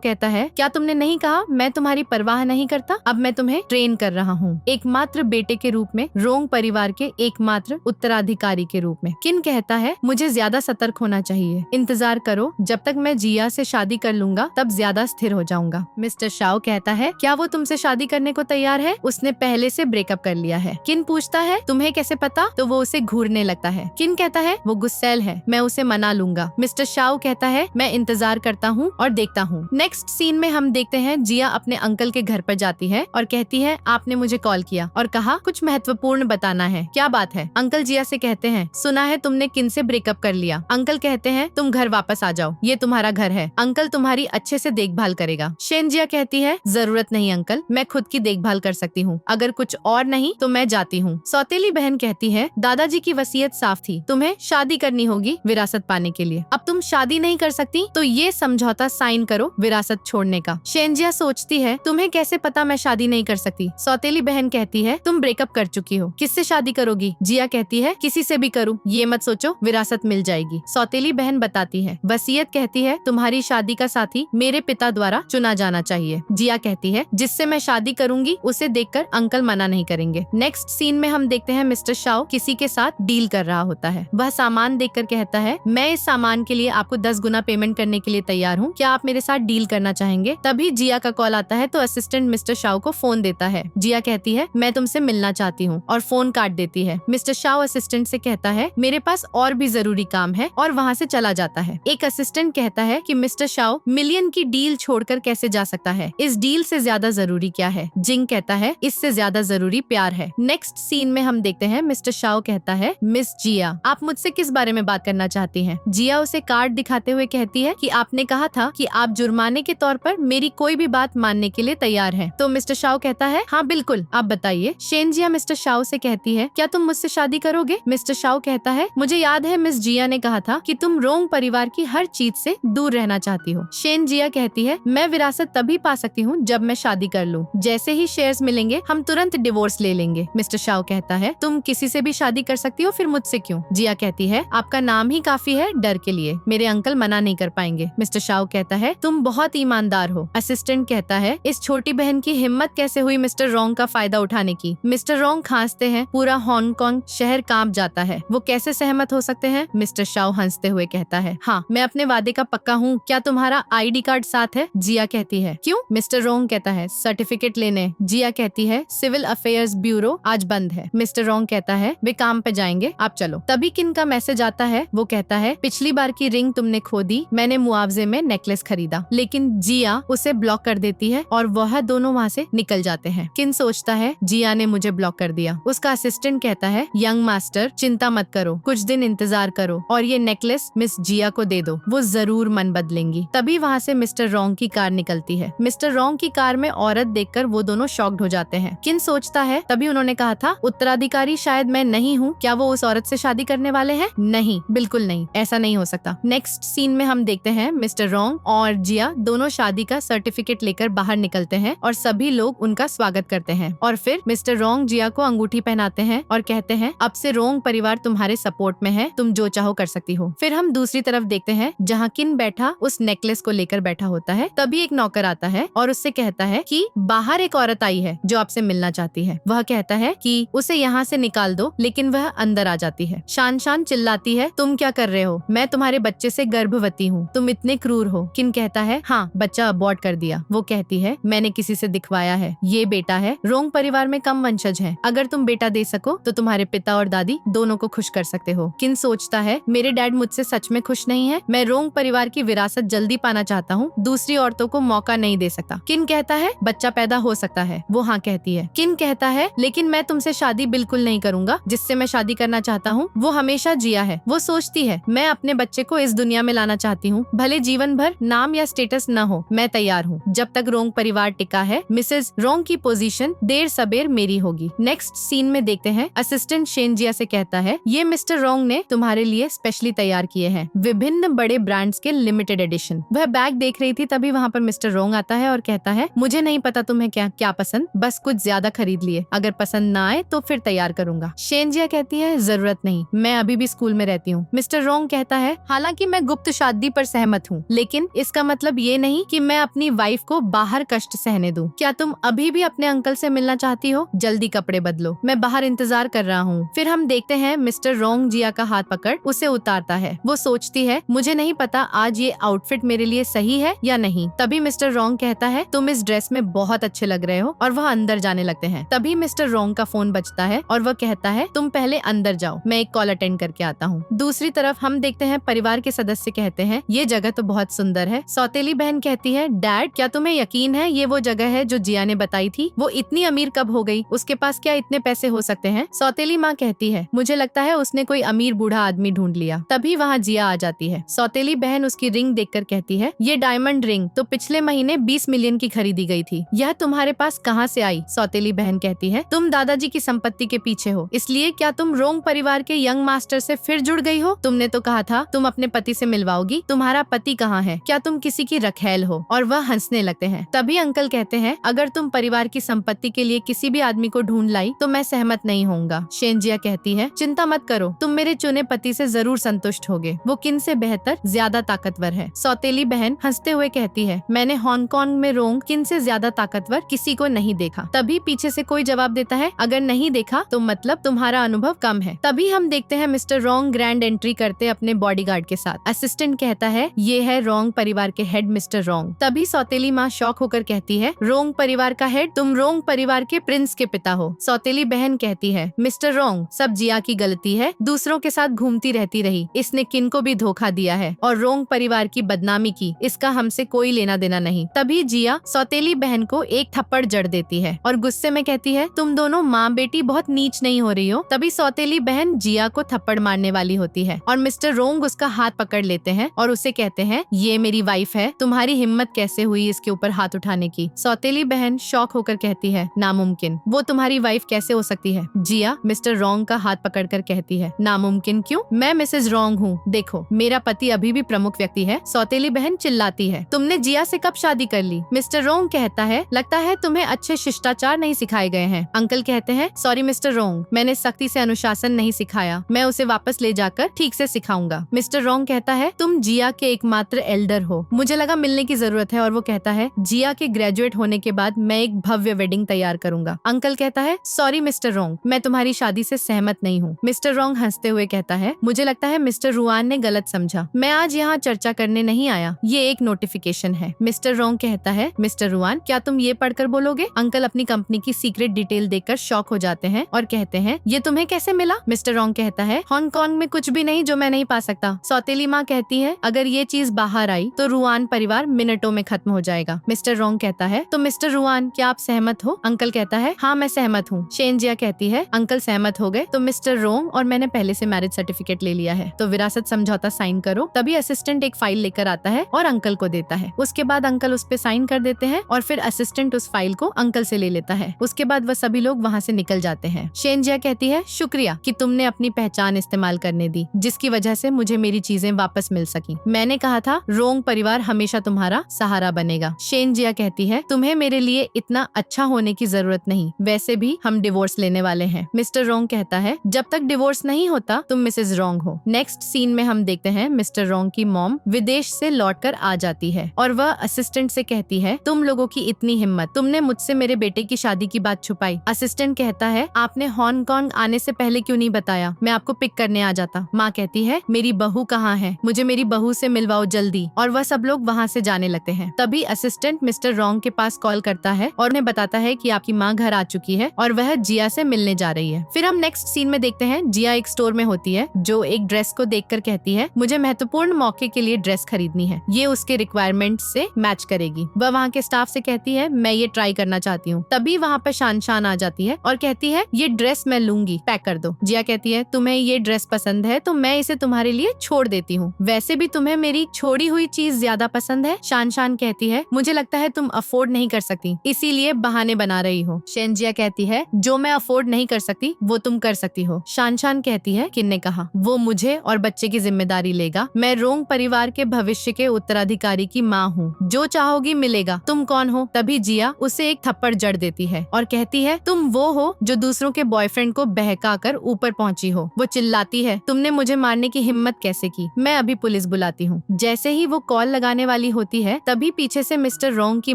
कहता है, क्या तुमने नहीं कहा मैं तुम्हारी परवाह नहीं करता? अब मैं तुम्हें ट्रेन कर रहा हूँ, एकमात्र बेटे के रूप में, रोंग परिवार के एकमात्र उत्तराधिकारी के रूप में। किन कहता है, मुझे ज्यादा सतर्क होना चाहिए, इंतजार करो, जब तक मैं जिया से शादी कर लूंगा तब ज्यादा स्थिर हो जाऊंगा। मिस्टर शाओ कहता है, क्या वो तुमसे शादी करने को तैयार है? उसने पहले से ब्रेकअप कर लिया है। किन पूछता है, तुम्हें कैसे पता? तो वो उसे घूरने लगता है। किन कहता है, वो गुस्सैल है, मैं उसे मना लूंगा। मिस्टर शाओ कहता है, मैं इंतजार करता हूँ और देखता हूँ। नेक्स्ट सीन में हम देखते हैं जिया अपने अंकल के घर पर जाती है और कहती है, आपने मुझे कॉल किया और कहा कुछ महत्वपूर्ण बताना है, क्या बात है? अंकल जिया से कहते हैं, सुना है तुमने किन से ब्रेकअप कर लिया। अंकल कहते हैं, तुम घर वापस आ जाओ, ये तुम्हारा घर है, अंकल तुम्हारी अच्छे से देखभाल करेगा। शेन जिया कहती है, जरूरत नहीं अंकल, मैं खुद की देखभाल कर सकती हूँ, अगर कुछ और नहीं तो मैं जाती हूँ। सौतेली बहन कहती है, दादाजी की वसीयत साफ थी, तुम्हें शादी करनी होगी विरासत पाने के लिए, अब तुम शादी नहीं कर सकती तो ये समझौता साइन करो विरासत छोड़ने का। शेन जिया सोचती है, तुम्हें कैसे पता मैं शादी नहीं कर सकती? सौतेली बहन कहती है, तुम ब्रेकअप कर चुकी हो, किससे शादी करोगी? जिया कहती है, किसी से भी करूँ, ये मत सोचो विरासत मिल जाएगी। सौतेली बहन बताती बताती है। वसीयत कहती है तुम्हारी शादी का साथी मेरे पिता द्वारा चुना जाना चाहिए। जिया कहती है जिससे मैं शादी करूंगी उसे देखकर अंकल मना नहीं करेंगे। नेक्स्ट सीन में हम देखते हैं मिस्टर शाओ किसी के साथ डील कर रहा होता है। वह सामान देखकर कहता है मैं इस सामान के लिए आपको 10 गुना पेमेंट करने के लिए तैयार हूँ, क्या आप मेरे साथ डील करना चाहेंगे? तभी जिया का कॉल आता है तो असिस्टेंट मिस्टर शाओ को फोन देता है। जिया कहती है मैं तुमसे मिलना चाहती हूँ और फोन काट देती है। मिस्टर शाओ असिस्टेंट से कहता है मेरे पास और भी जरूरी काम है और वहाँ से चला जाता है। एक असिस्टेंट कहता है कि मिस्टर शाओ मिलियन की डील छोड़कर कैसे जा सकता है, इस डील से ज्यादा जरूरी क्या है? जिंग कहता है इससे ज्यादा जरूरी प्यार है। नेक्स्ट सीन में हम देखते हैं मिस्टर शाओ कहता है मिस जिया आप मुझसे किस बारे में बात करना चाहती हैं? जिया उसे कार्ड दिखाते हुए कहती है कि आपने कहा था कि आप जुर्माने के तौर पर मेरी कोई भी बात मानने के लिए तैयार हैं। तो मिस्टर शाओ कहता है हाँ बिल्कुल, आप बताइए। शेनजिया मिस्टर शाओ से कहती है क्या तुम मुझसे शादी करोगे? मिस्टर शाओ कहता है मुझे याद है मिस जिया ने कहा था कि तुम रोंग परिवार की हर चीज से दूर रहना चाहती हो। शेनजिया कहती है मैं विरासत तभी पा सकती हूँ जब मैं शादी कर लूँ, जैसे ही शेयर्स मिलेंगे हम तुरंत डिवोर्स ले लेंगे। मिस्टर शाओ कहता है तुम किसी से भी शादी कर सकती हो, फिर मुझसे क्यों? जिया कहती है आपका नाम ही काफी है डर के लिए, मेरे अंकल मना नहीं कर पाएंगे। मिस्टर शाओ कहता है तुम बहुत ईमानदार हो। असिस्टेंट कहता है इस छोटी बहन की हिम्मत कैसे हुई मिस्टर रोंग का फायदा उठाने की? मिस्टर रोंग खांसते हैं, पूरा हांगकांग शहर कांप जाता है, वो कैसे सहमत हो सकते हैं? मिस्टर शाओ हंसते हुए कहता है हाँ मैं अपने वादे का पक्का हूँ, क्या तुम्हारा ID कार्ड साथ है? जिया कहती है क्यों? मिस्टर रोंग कहता है सर्टिफिकेट लेने। जिया कहती है सिविल अफेयर्स ब्यूरो आज बंद है। मिस्टर रोंग कहता है वे काम पे जाएंगे, आप चलो। तभी किन का मैसेज आता है, वो कहता है पिछली बार की रिंग तुमने खो दी, मैंने मुआवजे में नेकलेस खरीदा। लेकिन जिया उसे ब्लॉक कर देती है और वह दोनों वहाँ से निकल जाते हैं। किन सोचता है जिया ने मुझे ब्लॉक कर दिया। उसका असिस्टेंट कहता है यंग मास्टर चिंता मत करो, कुछ दिन इंतजार करो और ये नेकलेस मिस जिया को दे दो, वो जरूर मन बदलेंगी। तभी वहाँ से मिस्टर रोंग की कार निकलती है। मिस्टर रोंग की कार में औरत देखकर वो दोनों शॉक्ड हो जाते हैं। किन सोचता है तभी उन्होंने कहा था उत्तराधिकारी शायद मैं नहीं हूँ, क्या वो उस औरत से शादी करने वाले हैं? नहीं, बिल्कुल नहीं, ऐसा नहीं हो सकता। नेक्स्ट सीन में हम देखते हैं मिस्टर रोंग और जिया दोनों शादी का सर्टिफिकेट लेकर बाहर निकलते हैं और सभी लोग उनका स्वागत करते हैं। और फिर मिस्टर रोंग जिया को अंगूठी पहनाते हैं और कहते हैं अब से रोंग परिवार तुम्हारे सपोर्ट में है, तुम जो चाहो कर सकती हो। फिर हम दूसरी तरफ देखते हैं जहाँ किन बैठा उस नेकलेस को लेकर बैठा होता है। तभी एक नौकर आता है और उससे कहता है कि बाहर एक औरत आई है जो आपसे मिलना चाहती है। वह कहता है कि उसे यहाँ से निकाल दो, लेकिन वह अंदर आ जाती है। शान शान चिल्लाती है तुम क्या कर रहे हो, मैं तुम्हारे बच्चे से गर्भवती हूँ, तुम इतने क्रूर हो। किन कहता है हाँ बच्चा अबॉर्ट कर दिया। वो कहती है मैंने किसी से दिखवाया है, ये बेटा है। रोंग परिवार में कम वंशज हैं, अगर तुम बेटा दे सको तो तुम्हारे पिता और दादी दोनों को खुश कर सकते हो। किन सोचता है मेरे डैड मुझसे सच में खुश नहीं है, मैं रोंग परिवार की विरासत जल्दी पाना चाहता हूँ, दूसरी औरतों को मौका नहीं दे सकता। किन कहता है बच्चा पैदा हो सकता है। वो हाँ कहती है। किन कहता है लेकिन मैं तुमसे शादी बिल्कुल नहीं करूंगा, जिससे मैं शादी करना चाहता हूँ वो हमेशा जिया है। वो सोचती है मैं अपने बच्चे को इस दुनिया में लाना चाहती हूँ, भले जीवन भर नाम या स्टेटस न हो, मैं तैयार हूँ। जब तक रोंग परिवार टिका है मिसेज रोंग की पोजीशन देर सबेर मेरी होगी। नेक्स्ट सीन में देखते हैं असिस्टेंट शेनजिया से कहता है ये मिस्टर रोंग ने तुम्हारे लिए स्पेशली तैयार किए हैं विभिन्न बड़े ब्रांड्स के लिमिटेड एडिशन। वह बैग देख रही थी, तभी वहाँ पर मिस्टर रोंग आता है और कहता है मुझे नहीं पता तुम्हें क्या क्या पसंद, बस कुछ ज्यादा खरीद लिए, अगर पसंद ना आए तो फिर तैयार करूंगा। शेनजिया कहती है जरूरत नहीं, मैं अभी भी स्कूल में रहती हूँ। मिस्टर रोंग कहता है हालांकि मैं गुप्त शादी पर सहमत हूँ, लेकिन इसका मतलब ये नहीं कि मैं अपनी वाइफ को बाहर कष्ट सहने दूं। क्या तुम अभी भी अपने अंकल से मिलना चाहती हो? जल्दी कपड़े बदलो, मैं बाहर इंतजार कर रहा हूँ। फिर हम देखते हैं मिस्टर रोंग जिया का हाथ पकड़ उसे उतारता है। वो सोचती है मुझे नहीं पता आज ये आउटफिट मेरे लिए सही है या नहीं। तभी मिस्टर रोंग कहता है तुम इस ड्रेस में बहुत अच्छे लग रहे हो, और वह अंदर जाने लगते हैं। तभी मिस्टर रोंग का फोन बजता है और वह कहता है तुम पहले अंदर जाओ, मैं एक कॉल अटेंड करके आता हूँ। दूसरी तरफ हम देखते हैं परिवार के सदस्य कहते हैं ये जगह तो बहुत सुंदर है। सौतेली बहन कहती है डैड क्या तुम्हें यकीन है ये वो जगह है जो जिया ने बताई थी? वो इतनी अमीर कब हो गई, उसके पास क्या इतने पैसे हो सकते हैं? सौतेली माँ कहती है मुझे लगता है उसने कोई अमीर बूढ़ा आदमी ढूंढ लिया। तभी वहाँ जिया आ जाती है। सौतेली बहन उसकी रिंग देखकर कहती है ये डायमंड रिंग तो पिछले महीने 20 मिलियन की खरीदी गई थी, यह तुम्हारे पास कहाँ से आई? सौतेली बहन कहती है तुम दादाजी की संपत्ति के पीछे हो, इसलिए क्या तुम रोंग परिवार के यंग मास्टर से फिर जुड़ गई हो? तुमने तो कहा था तुम अपने पति से मिलवाओगी, तुम्हारा पति कहाँ है? क्या तुम किसी की रखैल हो? और वह हंसने लगते हैं। तभी अंकल कहते हैं अगर तुम परिवार की संपत्ति के लिए किसी भी आदमी को ढूंढ लाई तो मैं सहमत नहीं होऊंगा। शेनजिया कहती है चिंता मत करो, तुम मेरे चुने पति से जरूर संतुष्ट होगे। वो किन किन से बेहतर ज्यादा ताकतवर है। सौतेली बहन हंसते हुए कहती है, मैंने हांगकांग में रोंग किन से ज्यादा ताकतवर किसी को नहीं देखा। तभी पीछे से कोई जवाब देता है, अगर नहीं देखा तो मतलब तुम्हारा अनुभव कम है। तभी हम देखते हैं मिस्टर रोंग ग्रैंड एंट्री करते अपने बॉडीगार्ड के साथ। असिस्टेंट कहता है, ये है रोंग परिवार के हेड मिस्टर रोंग। तभी सौतेली माँ शॉक होकर कहती है, रोंग परिवार का हेड? तुम रोंग परिवार के प्रिंस के पिता हो। सौतेली बहन कहती है, मिस्टर रोंग, सब जिया की गलती है, दूसरों के साथ घूमती रहती रही, इसने किन को भी धोखा दिया है और रोंग परिवार की बदनामी की, इसका हमसे कोई लेना देना नहीं। तभी जिया सौतेली बहन को एक थप्पड़ जड़ देती है और गुस्से में कहती है, तुम दोनों माँ बेटी बहुत नीच नहीं हो रही हो। तभी सौतेली बहन जिया को थप्पड़ मारने वाली होती है और मिस्टर रोंग उसका हाथ पकड़ लेते हैं और उसे कहते हैं, ये मेरी वाइफ है, तुम्हारी हिम्मत कैसे हुई इसके ऊपर हाथ उठाने की। सौतेली बहन शॉक होकर कहती है, नामुमकिन, वो तुम्हारी वाइफ कैसे हो सकती है। जिया मिस्टर रोंग का हाथ पकड़कर कहती है, नामुमकिन क्यों, मैं मिसेज रोंग हूँ, देखो मेरा पति अभी भी प्रमुख व्यक्ति है। सौतेली बहन चिल्लाती है, तुमने जिया से कब शादी कर ली। मिस्टर रोंग कहता है, लगता है तुम्हें अच्छे शिष्टाचार नहीं सिखाए गए हैं। अंकल कहते हैं, सॉरी मिस्टर रोंग, मैंने सख्ती से अनुशासन नहीं सिखाया, मैं उसे वापस ले जाकर ठीक से सिखाऊंगा। मिस्टर रोंग कहता है, तुम जिया के एकमात्र एल्डर हो, मुझे लगा मिलने की जरूरत है। और वो कहता है, जिया के ग्रेजुएट होने के बाद मैं एक भव्य वेडिंग तैयार करूंगा। अंकल कहता है, सॉरी मिस्टर रोंग, मैं तुम्हारी शादी से सहमत नहीं हूँ। मिस्टर रोंग हंसते हुए कहता है, मुझे लगता है मिस्टर रुआन ने गलत समझा, मैं आज यहाँ चर्चा करने नहीं आया, ये एक नोटिफिकेशन है। मिस्टर रोंग कहता है, मिस्टर रुआन, क्या तुम ये पढ़कर बोलोगे। अंकल अपनी कंपनी की सीक्रेट डिटेल देखकर शॉक हो जाते हैं और कहते हैं, ये तुम्हें कैसे मिला। मिस्टर रोंग कहता है, हांगकांग में कुछ भी नहीं जो मैं नहीं पा सकता। सौतेली माँ कहती है, अगर ये चीज बाहर आई तो रुआन परिवार मिनटों में खत्म हो जाएगा। मिस्टर रोंग कहता है, तो मिस्टर रुआन, क्या आप सहमत हो। अंकल कहता है, हाँ मैं सहमत हूँ। शेनजिया कहती है, अंकल सहमत हो गए तो मिस्टर रोंग और मैंने पहले से मैरिज सर्टिफिकेट ले लिया है, तो विरासत समझौता साइन करो। तभी असिस्टेंट एक फाइल लेकर आता है और अंकल को देता है। उसके बाद अंकल उस पे साइन कर देते हैं और फिर असिस्टेंट उस फाइल को अंकल से ले लेता है। उसके बाद वह सभी लोग वहाँ से निकल जाते हैं। शेनजिया कहती है, शुक्रिया कि तुमने अपनी पहचान इस्तेमाल करने दी, जिसकी वजह से मुझे मेरी चीजें वापस मिल सकी। मैंने कहा था रोंग परिवार हमेशा तुम्हारा सहारा बनेगा। शेनजिया कहती है, तुम्हें मेरे लिए इतना अच्छा होने की जरूरत नहीं, वैसे भी हम डिवोर्स लेने वाले हैं। मिस्टर रोंग कहता है, जब तक डिवोर्स नहीं होता तुम मिसेज रोंग हो। नेक्स्ट सीन में हम देखते हैं मिस्टर रोंग की मॉम विदेश से लौटकर आ जाती है और वह असिस्टेंट से कहती है, तुम लोगों की इतनी हिम्मत, तुमने मुझसे मेरे बेटे की शादी की बात छुपाई। असिस्टेंट कहता है, आपने हांगकांग आने से पहले क्यों नहीं बताया, मैं आपको पिक करने आ जाता। माँ कहती है, मेरी बहू कहाँ है, मुझे मेरी बहू से मिलवाओ जल्दी। और वह सब लोग वहाँ से जाने लगते हैं। तभी असिस्टेंट मिस्टर रोंग के पास कॉल करता है और उन्हें बताता है कि आपकी माँ घर आ चुकी है और वह जिया से मिलने जा रही है। फिर हम नेक्स्ट सीन में देखते हैं जिया एक स्टोर में होती है, जो एक ड्रेस को देखकर कहती है, मुझे महत्वपूर्ण मौके के लिए ड्रेस खरीदनी है, ये उसके रिक्वायरमेंट से मैच करेगी। वह वहाँ के स्टाफ से कहती है, मैं ये ट्राई करना चाहती हूँ। तभी वहाँ पर शान आ जाती है और कहती है, ये ड्रेस मैं लूंगी, पैक कर दो। जिया कहती है, तुम्हें ये ड्रेस पसंद है तो मैं इसे तुम्हारे लिए छोड़ देती हूँ, वैसे भी तुम्हें मेरी छोड़ी हुई चीज ज्यादा पसंद है। शान कहती है, मुझे लगता है तुम अफोर्ड नहीं कर सकती, इसीलिए बहाने बना रही हो। शेनजिया कहती है, जो मैं अफोर्ड नहीं कर सकती वो तुम कर सकती हो। शान कहती है, किन्ने कहा, वो मुझे और बच्चे की जिम्मेदारी लेगा, मैं रोंग परिवार के भविष्य के उत्तराधिकारी की माँ हूँ, जो चाहोगी मिलेगा, तुम कौन हो। तभी जिया उसे एक थप्पड़ जड़ देती है और कहती है, तुम वो हो जो दूसरों के बॉयफ्रेंड को बहकाकर ऊपर पहुंची हो। वो चिल्लाती है, तुमने मुझे मारने की हिम्मत कैसे की, मैं अभी पुलिस बुलाती हूँ। जैसे ही वो कॉल लगाने वाली होती है, तभी पीछे से मिस्टर रोंग की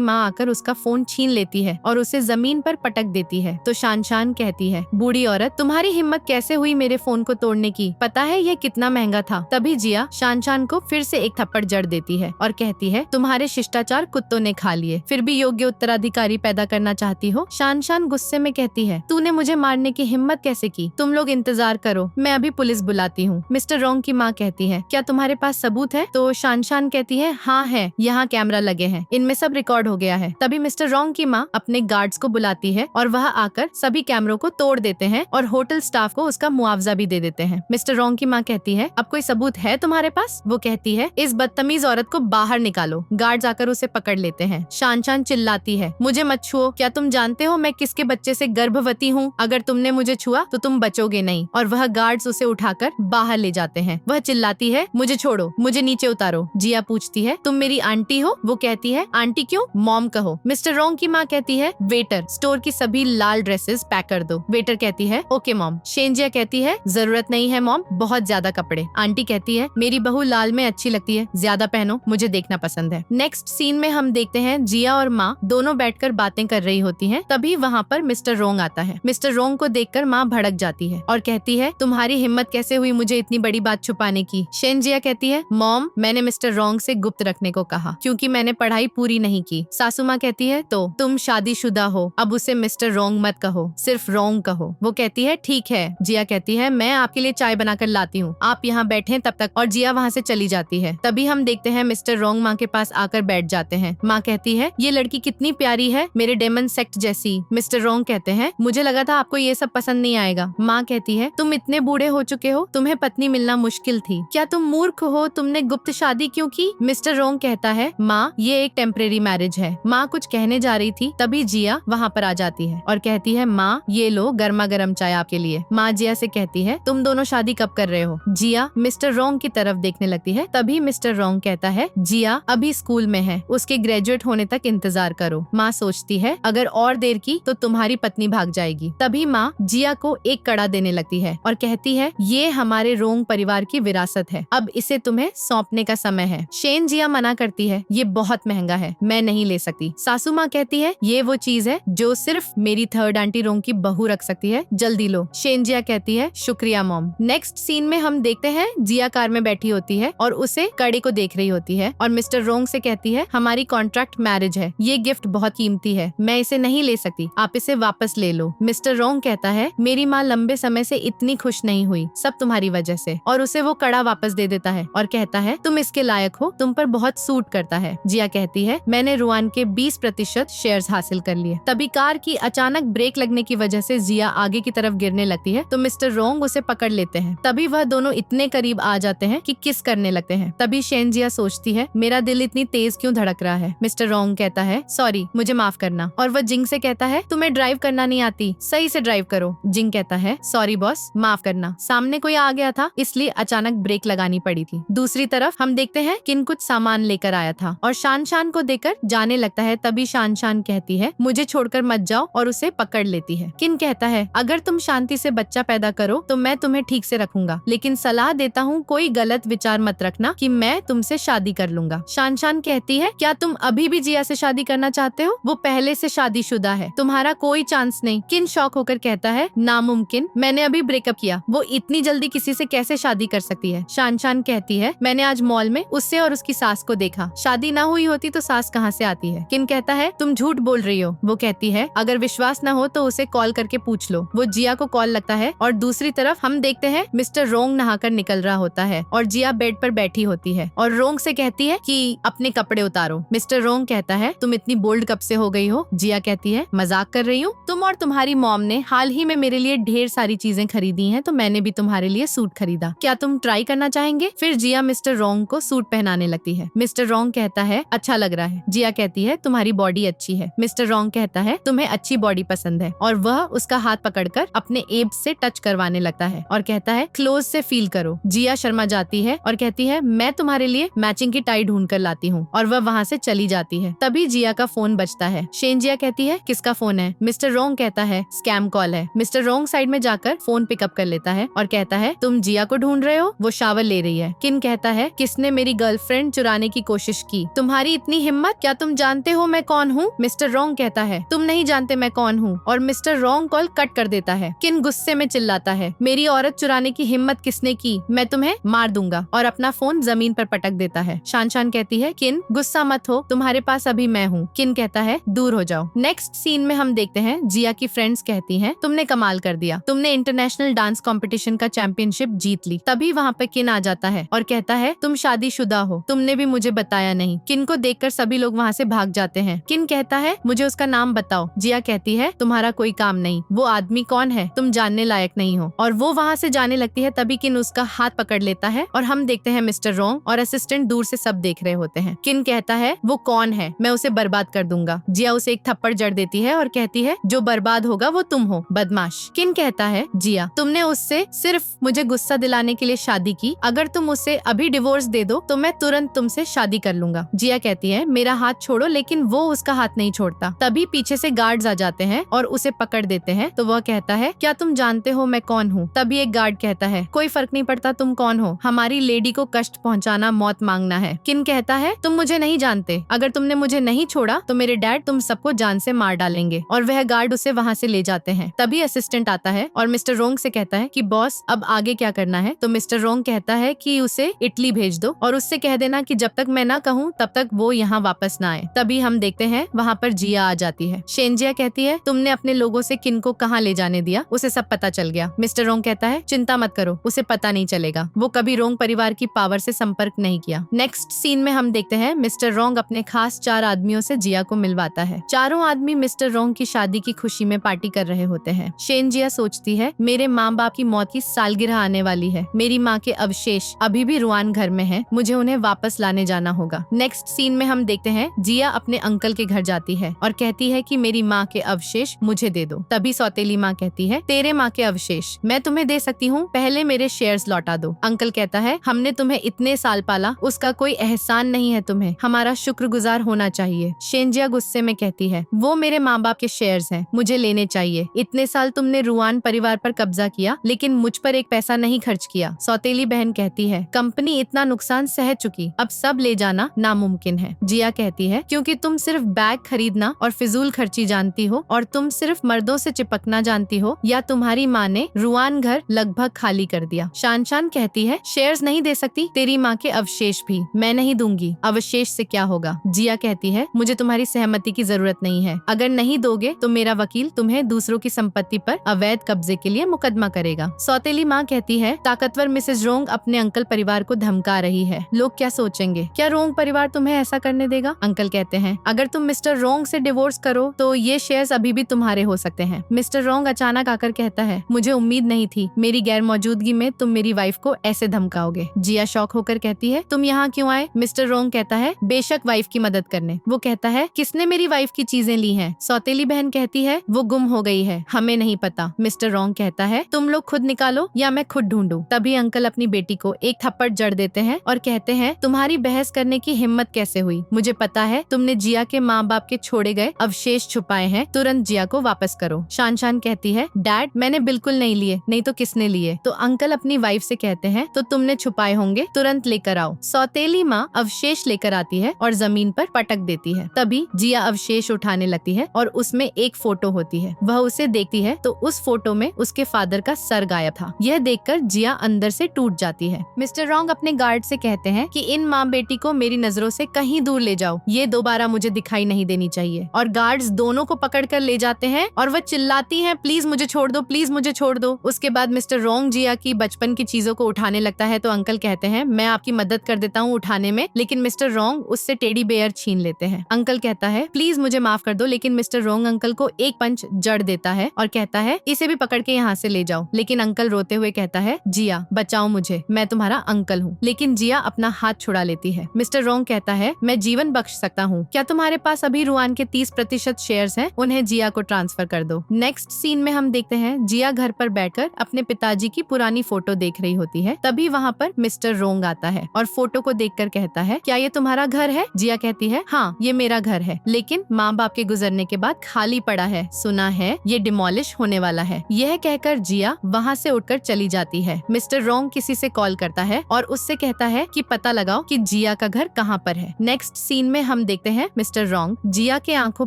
माँ आकर उसका फोन छीन लेती है और उसे जमीन पर पटक देती है। तो शान कहती है, बूढ़ी औरत, तुम्हारी हिम्मत कैसे हुई मेरे फोन को तोड़ने की, पता है ये कितना महंगा था। तभी जिया शान को फिर से एक थप्पड़ जड़ देती है और कहती है, तुम्हारे शिष्टाचार कुत्तों ने खा लिए, फिर भी योग्य उत्तराधिकारी पैदा करना चाहती हो। शान गुस्से में कहती है, तूने मुझे मारने की हिम्मत कैसे की, तुम लोग इंतजार करो, मैं अभी पुलिस बुलाती हूँ। मिस्टर रोंग की माँ कहती है, क्या तुम्हारे पास सबूत है। तो शान कहती है, हाँ है, यहाँ कैमरा लगे हैं, इनमें सब रिकॉर्ड हो गया है। तभी मिस्टर रोंग की माँ अपने गार्ड्स को बुलाती है और वह आकर सभी कैमरों को तोड़ देते हैं और होटल स्टाफ को उसका मुआवजा भी दे देते हैं। मिस्टर रोंग की माँ कहती है, अब कोई सबूत है तुम्हारे पास। वो कहती है, इस बदतमीज औरत को बाहर निकालो। गार्ड्स आकर उसे पकड़ लेते हैं। शान चिल्लाती है, मुझे मत छुओ, क्या तुम जानते हो मैं किसके बच्चे से गर्भवती हूँ, अगर तुमने मुझे छुआ तो तुम बचोगे नहीं। और वह गार्ड्स उसे उठाकर बाहर ले जाते हैं। वह चिल्लाती है, मुझे छोड़ो, मुझे नीचे उतारो। जिया पूछती है, तुम मेरी आंटी हो। वो कहती है, आंटी क्यों, मॉम कहो। मिस्टर रोंग की माँ कहती है, वेटर, स्टोर की सभी लाल ड्रेसेस पैक कर दो। वेटर कहती है, ओके मॉम। शेनजिया कहती है, जरूरत नहीं है मॉम, बहुत ज्यादा कपड़े। आंटी कहती कहती है मेरी बहू लाल में अच्छी लगती है, ज्यादा पहनो, मुझे देखना पसंद है। नेक्स्ट सीन में हम देखते हैं जिया और माँ दोनों बैठकर बातें कर रही होती हैं। तभी वहाँ पर मिस्टर रोंग आता है। मिस्टर रोंग को देखकर माँ भड़क जाती है और कहती है तुम्हारी हिम्मत कैसे हुई मुझे इतनी बड़ी बात छुपाने की। शेन जिया कहती है मॉम, मैंने मिस्टर रोंग से गुप्त रखने को कहा क्योंकि मैंने पढ़ाई पूरी नहीं की। सासू माँ कहती है तो तुम शादीशुदा हो, अब उसे मिस्टर रोंग मत कहो, सिर्फ रोंग कहो। वो कहती है ठीक है। जिया कहती है मैं आपके लिए चाय बनाकर लाती हूँ, आप यहाँ बैठे तब तक, और जिया वहाँ से चली जाती है। तभी हम देखते हैं मिस्टर रोंग माँ के पास आकर बैठ जाते हैं। माँ कहती है ये लड़की कितनी प्यारी है, मेरे डेमन सेक्ट जैसी। मिस्टर रोंग कहते हैं मुझे लगा था आपको ये सब पसंद नहीं आएगा। माँ कहती है तुम इतने बूढ़े हो चुके हो, तुम्हें पत्नी मिलना मुश्किल थी, क्या तुम मूर्ख हो, तुमने गुप्त शादी क्यों की। मिस्टर रोंग कहता है माँ ये एक टेम्परेरी मैरिज है। माँ कुछ कहने जा रही थी तभी जिया वहाँ पर आ जाती है और कहती है माँ ये लो गर्मा गर्म चाय आपके लिए। माँ जिया से कहती है तुम दोनों शादी कब कर रहे हो। जिया मिस्टर रोंग की तरफ देखने लगती है। तभी मिस्टर रोंग कहता है जिया अभी स्कूल में है, उसके ग्रेजुएट होने तक इंतजार करो। माँ सोचती है अगर और देर की तो तुम्हारी पत्नी भाग जाएगी। तभी माँ जिया को एक कड़ा देने लगती है और कहती है ये हमारे रोंग परिवार की विरासत है, अब इसे तुम्हें सौंपने का समय है। शेन जिया मना करती है ये बहुत महंगा है, मैं नहीं ले सकती। सासू माँ कहती है ये वो चीज है जो सिर्फ मेरी थर्ड आंटी रोंग की बहू रख सकती है, जल्दी लो। शेन जिया कहती है शुक्रिया मॉम। नेक्स्ट सीन में हम देखते हैं जिया कार में बैठी होती है और उसे कड़े को देख रही होती है और मिस्टर रोंग से कहती है हमारी कॉन्ट्रैक्ट मैरिज है, ये गिफ्ट बहुत कीमती है, मैं इसे नहीं ले सकती, आप इसे वापस ले लो। मिस्टर रोंग कहता है मेरी माँ लंबे समय से इतनी खुश नहीं हुई, सब तुम्हारी वजह से, और उसे वो कड़ा वापस दे देता है और कहता है तुम इसके लायक हो, तुम पर बहुत सूट करता है। जिया कहती है मैंने रुआन के 20% शेयर्स हासिल कर लिए। तभी कार की अचानक ब्रेक लगने की वजह से जिया आगे की तरफ गिरने लगती है तो मिस्टर रोंग उसे पकड़ लेते हैं। तभी वह दोनों इतने करीब आ जाते हैं कि किस करने लगते हैं। तभी शेन जिया सोचती है मेरा दिल इतनी तेज क्यों धड़क रहा है। मिस्टर रोंग कहता है सॉरी, मुझे माफ करना, और वह जिंग से कहता है तुम्हें ड्राइव करना नहीं आती, सही से ड्राइव करो। जिंग कहता है सॉरी बॉस, माफ करना, सामने कोई आ गया था इसलिए अचानक ब्रेक लगानी पड़ी थी। दूसरी तरफ हम देखते हैं किन कुछ सामान लेकर आया था और शान शान को देकर जाने लगता है। तभी शान शान कहती है मुझे छोड़कर मत जाओ और उसे पकड़ लेती है। किन कहता है अगर तुम शांति से बच्चा पैदा करो तो मैं तुम्हें ठीक से रखूंगा, लेकिन सलाह देता हूँ कोई गलत विचार मत रखना कि मैं तुमसे शादी कर लूंगा। शान शान कहती है क्या तुम अभी भी जिया से शादी करना चाहते हो, वो पहले से शादीशुदा है, तुम्हारा कोई चांस नहीं। किन शॉक होकर कहता है नामुमकिन, मैंने अभी ब्रेकअप किया, वो इतनी जल्दी किसी से कैसे शादी कर सकती है। शान शान कहती है मैंने आज मॉल में उससे और उसकी सास को देखा, शादी ना हुई होती तो सास कहाँ से आती है। किन कहता है तुम झूठ बोल रही हो। वो कहती है अगर विश्वास न हो तो उसे कॉल करके पूछ लो। वो जिया को कॉल लगता है और दूसरी तरफ हम देखते हैं मिस्टर रोंग नहाकर निकल रहा होता है और जिया बेड पर बैठी होती है और रोंग से कहती है कि अपने कपड़े उतारो। मिस्टर रोंग कहता है तुम इतनी बोल्ड कब से हो गई हो। जिया कहती है मजाक कर रही हूँ, तुम और तुम्हारी मॉम ने हाल ही में मेरे लिए ढेर सारी चीजें खरीदी हैं तो मैंने भी तुम्हारे लिए सूट खरीदा, क्या तुम ट्राई करना चाहेंगे। फिर जिया मिस्टर रोंग को सूट पहनाने लगती है। मिस्टर रोंग कहता है अच्छा लग रहा है। जिया कहती है तुम्हारी बॉडी अच्छी है। मिस्टर रोंग कहता है तुम्हें अच्छी बॉडी पसंद है और वह उसका हाथ पकड़कर अपने एब्स से टच करवाने लगता है और कहता है क्लोज से फील करो। जिया शर्मा जाती है और कहती है मैं तुम्हारे लिए मैचिंग की टाई ढूंढ कर लाती हूँ, और वह वहाँ से चली जाती है। तभी जिया का फोन बजता है। शेन जिया कहती है किसका फोन है। मिस्टर रोंग कहता है स्कैम कॉल है। मिस्टर रोंग साइड में जाकर फोन पिकअप कर लेता है और कहता है तुम जिया को ढूंढ रहे हो, वो शावर ले रही है। किन कहता है किसने मेरी गर्लफ्रेंड चुराने की कोशिश की, तुम्हारी इतनी हिम्मत, क्या तुम जानते हो मैं कौन हूँ। मिस्टर रोंग कहता है तुम नहीं जानते मैं कौन हूँ, और मिस्टर रोंग कॉल कट कर देता है। किन गुस्से में चिल्लाता है मेरी औरत चुराने की हिम्मत किसने की, मैं तुम्हें मार दूंगा, और अपना फोन जमीन पर पटक देता है। शान शान कहती है किन गुस्सा मत हो, तुम्हारे पास अभी मैं हूँ। किन कहता है दूर हो जाओ। नेक्स्ट सीन में हम देखते हैं जिया की फ्रेंड्स कहती हैं तुमने कमाल कर दिया, तुमने इंटरनेशनल डांस कंपटीशन का चैंपियनशिप जीत ली। तभी वहाँ पे किन आ जाता है और कहता है तुम शादीशुदा हो, तुमने भी मुझे बताया नहीं। किन को देखकर सभी लोग वहाँ से भाग जाते हैं। किन कहता है मुझे उसका नाम बताओ। जिया कहती है तुम्हारा कोई काम नहीं, वो आदमी कौन है तुम जानने लायक नहीं हो, और वो वहाँ से जाने लगती है। तभी किन उसका हाथ पकड़ लेता है और हम देखते हैं मिस्टर रोंग और असिस्टेंट दूर से सब देख रहे होते हैं। किन कहता है वो कौन है, मैं उसे बर्बाद कर दूंगा। जिया उसे एक थप्पड़ जड़ देती है और कहती है जो बर्बाद होगा वो तुम हो, बदमाश। किन कहता है जिया तुमने उससे सिर्फ मुझे गुस्सा दिलाने के लिए शादी की, अगर तुम उसे अभी डिवोर्स दे दो तो मैं तुरंत तुमसे शादी कर लूंगा। जिया कहती है मेरा हाथ छोड़ो, लेकिन वो उसका हाथ नहीं छोड़ता। तभी पीछे से गार्ड्स आ जाते हैं और उसे पकड़ देते हैं। तो वह कहता है क्या तुम जानते हो मैं कौन हूँ। तभी एक गार्ड कहता है कोई फर्क नहीं पड़ता तुम कौन कौन हो? हमारी लेडी को कष्ट पहुंचाना, मौत मांगना है। किन कहता है तुम मुझे नहीं जानते, अगर तुमने मुझे नहीं छोड़ा तो मेरे डैड तुम सबको जान से मार डालेंगे। और वह गार्ड उसे वहाँ से ले जाते हैं। तभी असिस्टेंट आता है और मिस्टर रोंग से कहता है कि बॉस अब आगे क्या करना है? तो मिस्टर रोंग कहता है कि उसे इटली भेज दो और उससे कह देना कि जब तक मैं ना कहूँ तब तक वो यहाँ वापस ना आए। तभी हम देखते हैं वहाँ पर जिया आ जाती है। शेंजिया कहती है तुमने अपने लोगों से किन को कहाँ ले जाने दिया, उसे सब पता चल गया। मिस्टर रोंग कहता है चिंता मत करो, उसे पता नहीं चलेगा, वो कभी रोंग परिवार की पावर से संपर्क नहीं किया। नेक्स्ट सीन में हम देखते हैं मिस्टर रोंग अपने खास 4 आदमियों से जिया को मिलवाता है। चारों आदमी मिस्टर रोंग की शादी की खुशी में पार्टी कर रहे होते हैं। शेंजिया सोचती है मेरे माँ बाप की मौत की सालगिरह आने वाली है, मेरी माँ के अवशेष अभी भी रुआन घर में है, मुझे उन्हें वापस लाने जाना होगा। नेक्स्ट सीन में हम देखते हैं जिया अपने अंकल के घर जाती है और कहती है कि मेरी माँ के अवशेष मुझे दे दो। तभी सौतेली माँ कहती है तेरे माँ के अवशेष मैं तुम्हें दे सकती हूँ, पहले मेरे शेयर्स लौटा दो। अंकल कहता है हमने तुम्हें इतने साल पाला, उसका कोई एहसान नहीं है, तुम्हें हमारा शुक्रगुजार होना चाहिए। शेंजिया गुस्से में कहती है वो मेरे माँ बाप के शेयर्स हैं, मुझे लेने चाहिए। इतने साल तुमने रुआन परिवार पर कब्जा किया लेकिन मुझ पर एक पैसा नहीं खर्च किया। सौतेली बहन कहती है कंपनी इतना नुकसान सह चुकी, अब सब ले जाना नामुमकिन है। जिया कहती है क्योंकि तुम सिर्फ बैग खरीदना और फिजूल खर्ची जानती हो और तुम सिर्फ मर्दों से चिपकना जानती हो, या तुम्हारी माँ ने रुआन घर लगभग खाली कर दिया। शान कहती है शेयर्स नहीं दे सकती, तेरी माँ के अवशेष भी मैं नहीं दूंगी, अवशेष से क्या होगा। जिया कहती है मुझे तुम्हारी सहमति की जरूरत नहीं है, अगर नहीं दोगे तो मेरा वकील तुम्हें दूसरों की संपत्ति पर अवैध कब्जे के लिए मुकदमा करेगा। सौतेली माँ कहती है ताकतवर मिसेज रोंग अपने अंकल परिवार को धमका रही है, लोग क्या सोचेंगे, क्या रोंग परिवार तुम्हें ऐसा करने देगा। अंकल कहते हैं अगर तुम मिस्टर रोंग से डिवोर्स करो तो ये शेयर्स अभी भी तुम्हारे हो सकते हैं। मिस्टर रोंग अचानक आकर कहता है मुझे उम्मीद नहीं थी मेरी गैर मौजूदगी में तुम मेरी वाइफ को ऐसे धमकाओगे। जिया शॉक होकर कहती है तुम यहाँ क्यों आए। मिस्टर रोंग कहता है बेशक वाइफ की मदद करने। वो कहता है किसने मेरी वाइफ की चीजें ली हैं। सौतेली बहन कहती है वो गुम हो गई है, हमें नहीं पता। मिस्टर रोंग कहता है तुम लोग खुद निकालो या मैं खुद ढूंढूं। तभी अंकल अपनी बेटी को एक थप्पड़ जड़ देते हैं और कहते हैं तुम्हारी बहस करने की हिम्मत कैसे हुई, मुझे पता है तुमने जिया के माँ बाप के छोड़े गए अवशेष छुपाए हैं, तुरंत जिया को वापस करो। शान कहती है डैड मैंने बिल्कुल नहीं लिए, नहीं तो किसने लिए। तो अंकल अपनी वाइफ से कहते हैं तो तुमने छुपाए होंगे, तुरंत लेकर आओ। सौतेली माँ अवशेष लेकर आती है और जमीन पर पटक देती है। तभी जिया अवशेष उठाने लगती है और उसमें एक फोटो होती है। वह उसे देखती है तो उस फोटो में उसके फादर का सर गायब था। यह देखकर जिया अंदर से टूट जाती है। मिस्टर रोंग अपने गार्ड से कहते हैं कि इन माँ बेटी को मेरी नजरों से कहीं दूर ले जाओ, ये दोबारा मुझे दिखाई नहीं देनी चाहिए। और गार्ड्स दोनों को पकड़कर ले जाते हैं और वह चिल्लाती हैं प्लीज मुझे छोड़ दो, प्लीज मुझे छोड़ दो। उसके बाद मिस्टर रोंग जिया की बचपन की चीजों को उठाने लगता है तो अंकल कहते हैं मैं आपकी मदद कर देता हूँ उठाने में, लेकिन मिस्टर रोंग उससे टेडी बेयर छीन लेते हैं। अंकल कहता है प्लीज मुझे माफ कर दो, लेकिन मिस्टर रोंग अंकल को एक पंच जड़ देता है और कहता है इसे भी पकड़ के यहाँ से ले जाओ। लेकिन अंकल रोते हुए कहता है जिया बचाओ मुझे, मैं तुम्हारा अंकल हूँ। लेकिन जिया अपना हाथ छुड़ा लेती है। मिस्टर रोंग कहता है मैं जीवन बख्श सकता हूँ, क्या तुम्हारे पास अभी रुआन के 30% शेयर्स हैं, उन्हें जिया को ट्रांसफर कर दो। नेक्स्ट सीन में हम देखते हैं जिया घर पर बैठकर अपने पिताजी की पुरानी फोटो देख रही होती है। तभी वहाँ पर मिस्टर रोंग आता है और फोटो को देखकर कहता है क्या ये तुम्हारा घर है। जिया कहती है हाँ ये मेरा घर है, लेकिन माँ बाप के गुजरने के बाद खाली पड़ा है, सुना है ये डिमोलिश होने वाला है। यह कहकर जिया वहाँ से उठकर चली जाती है। मिस्टर रोंग किसी से कॉल करता है और उससे कहता है कि पता लगाओ कि जिया का घर कहाँ पर है। नेक्स्ट सीन में हम देखते हैं मिस्टर रोंग जिया के आंखों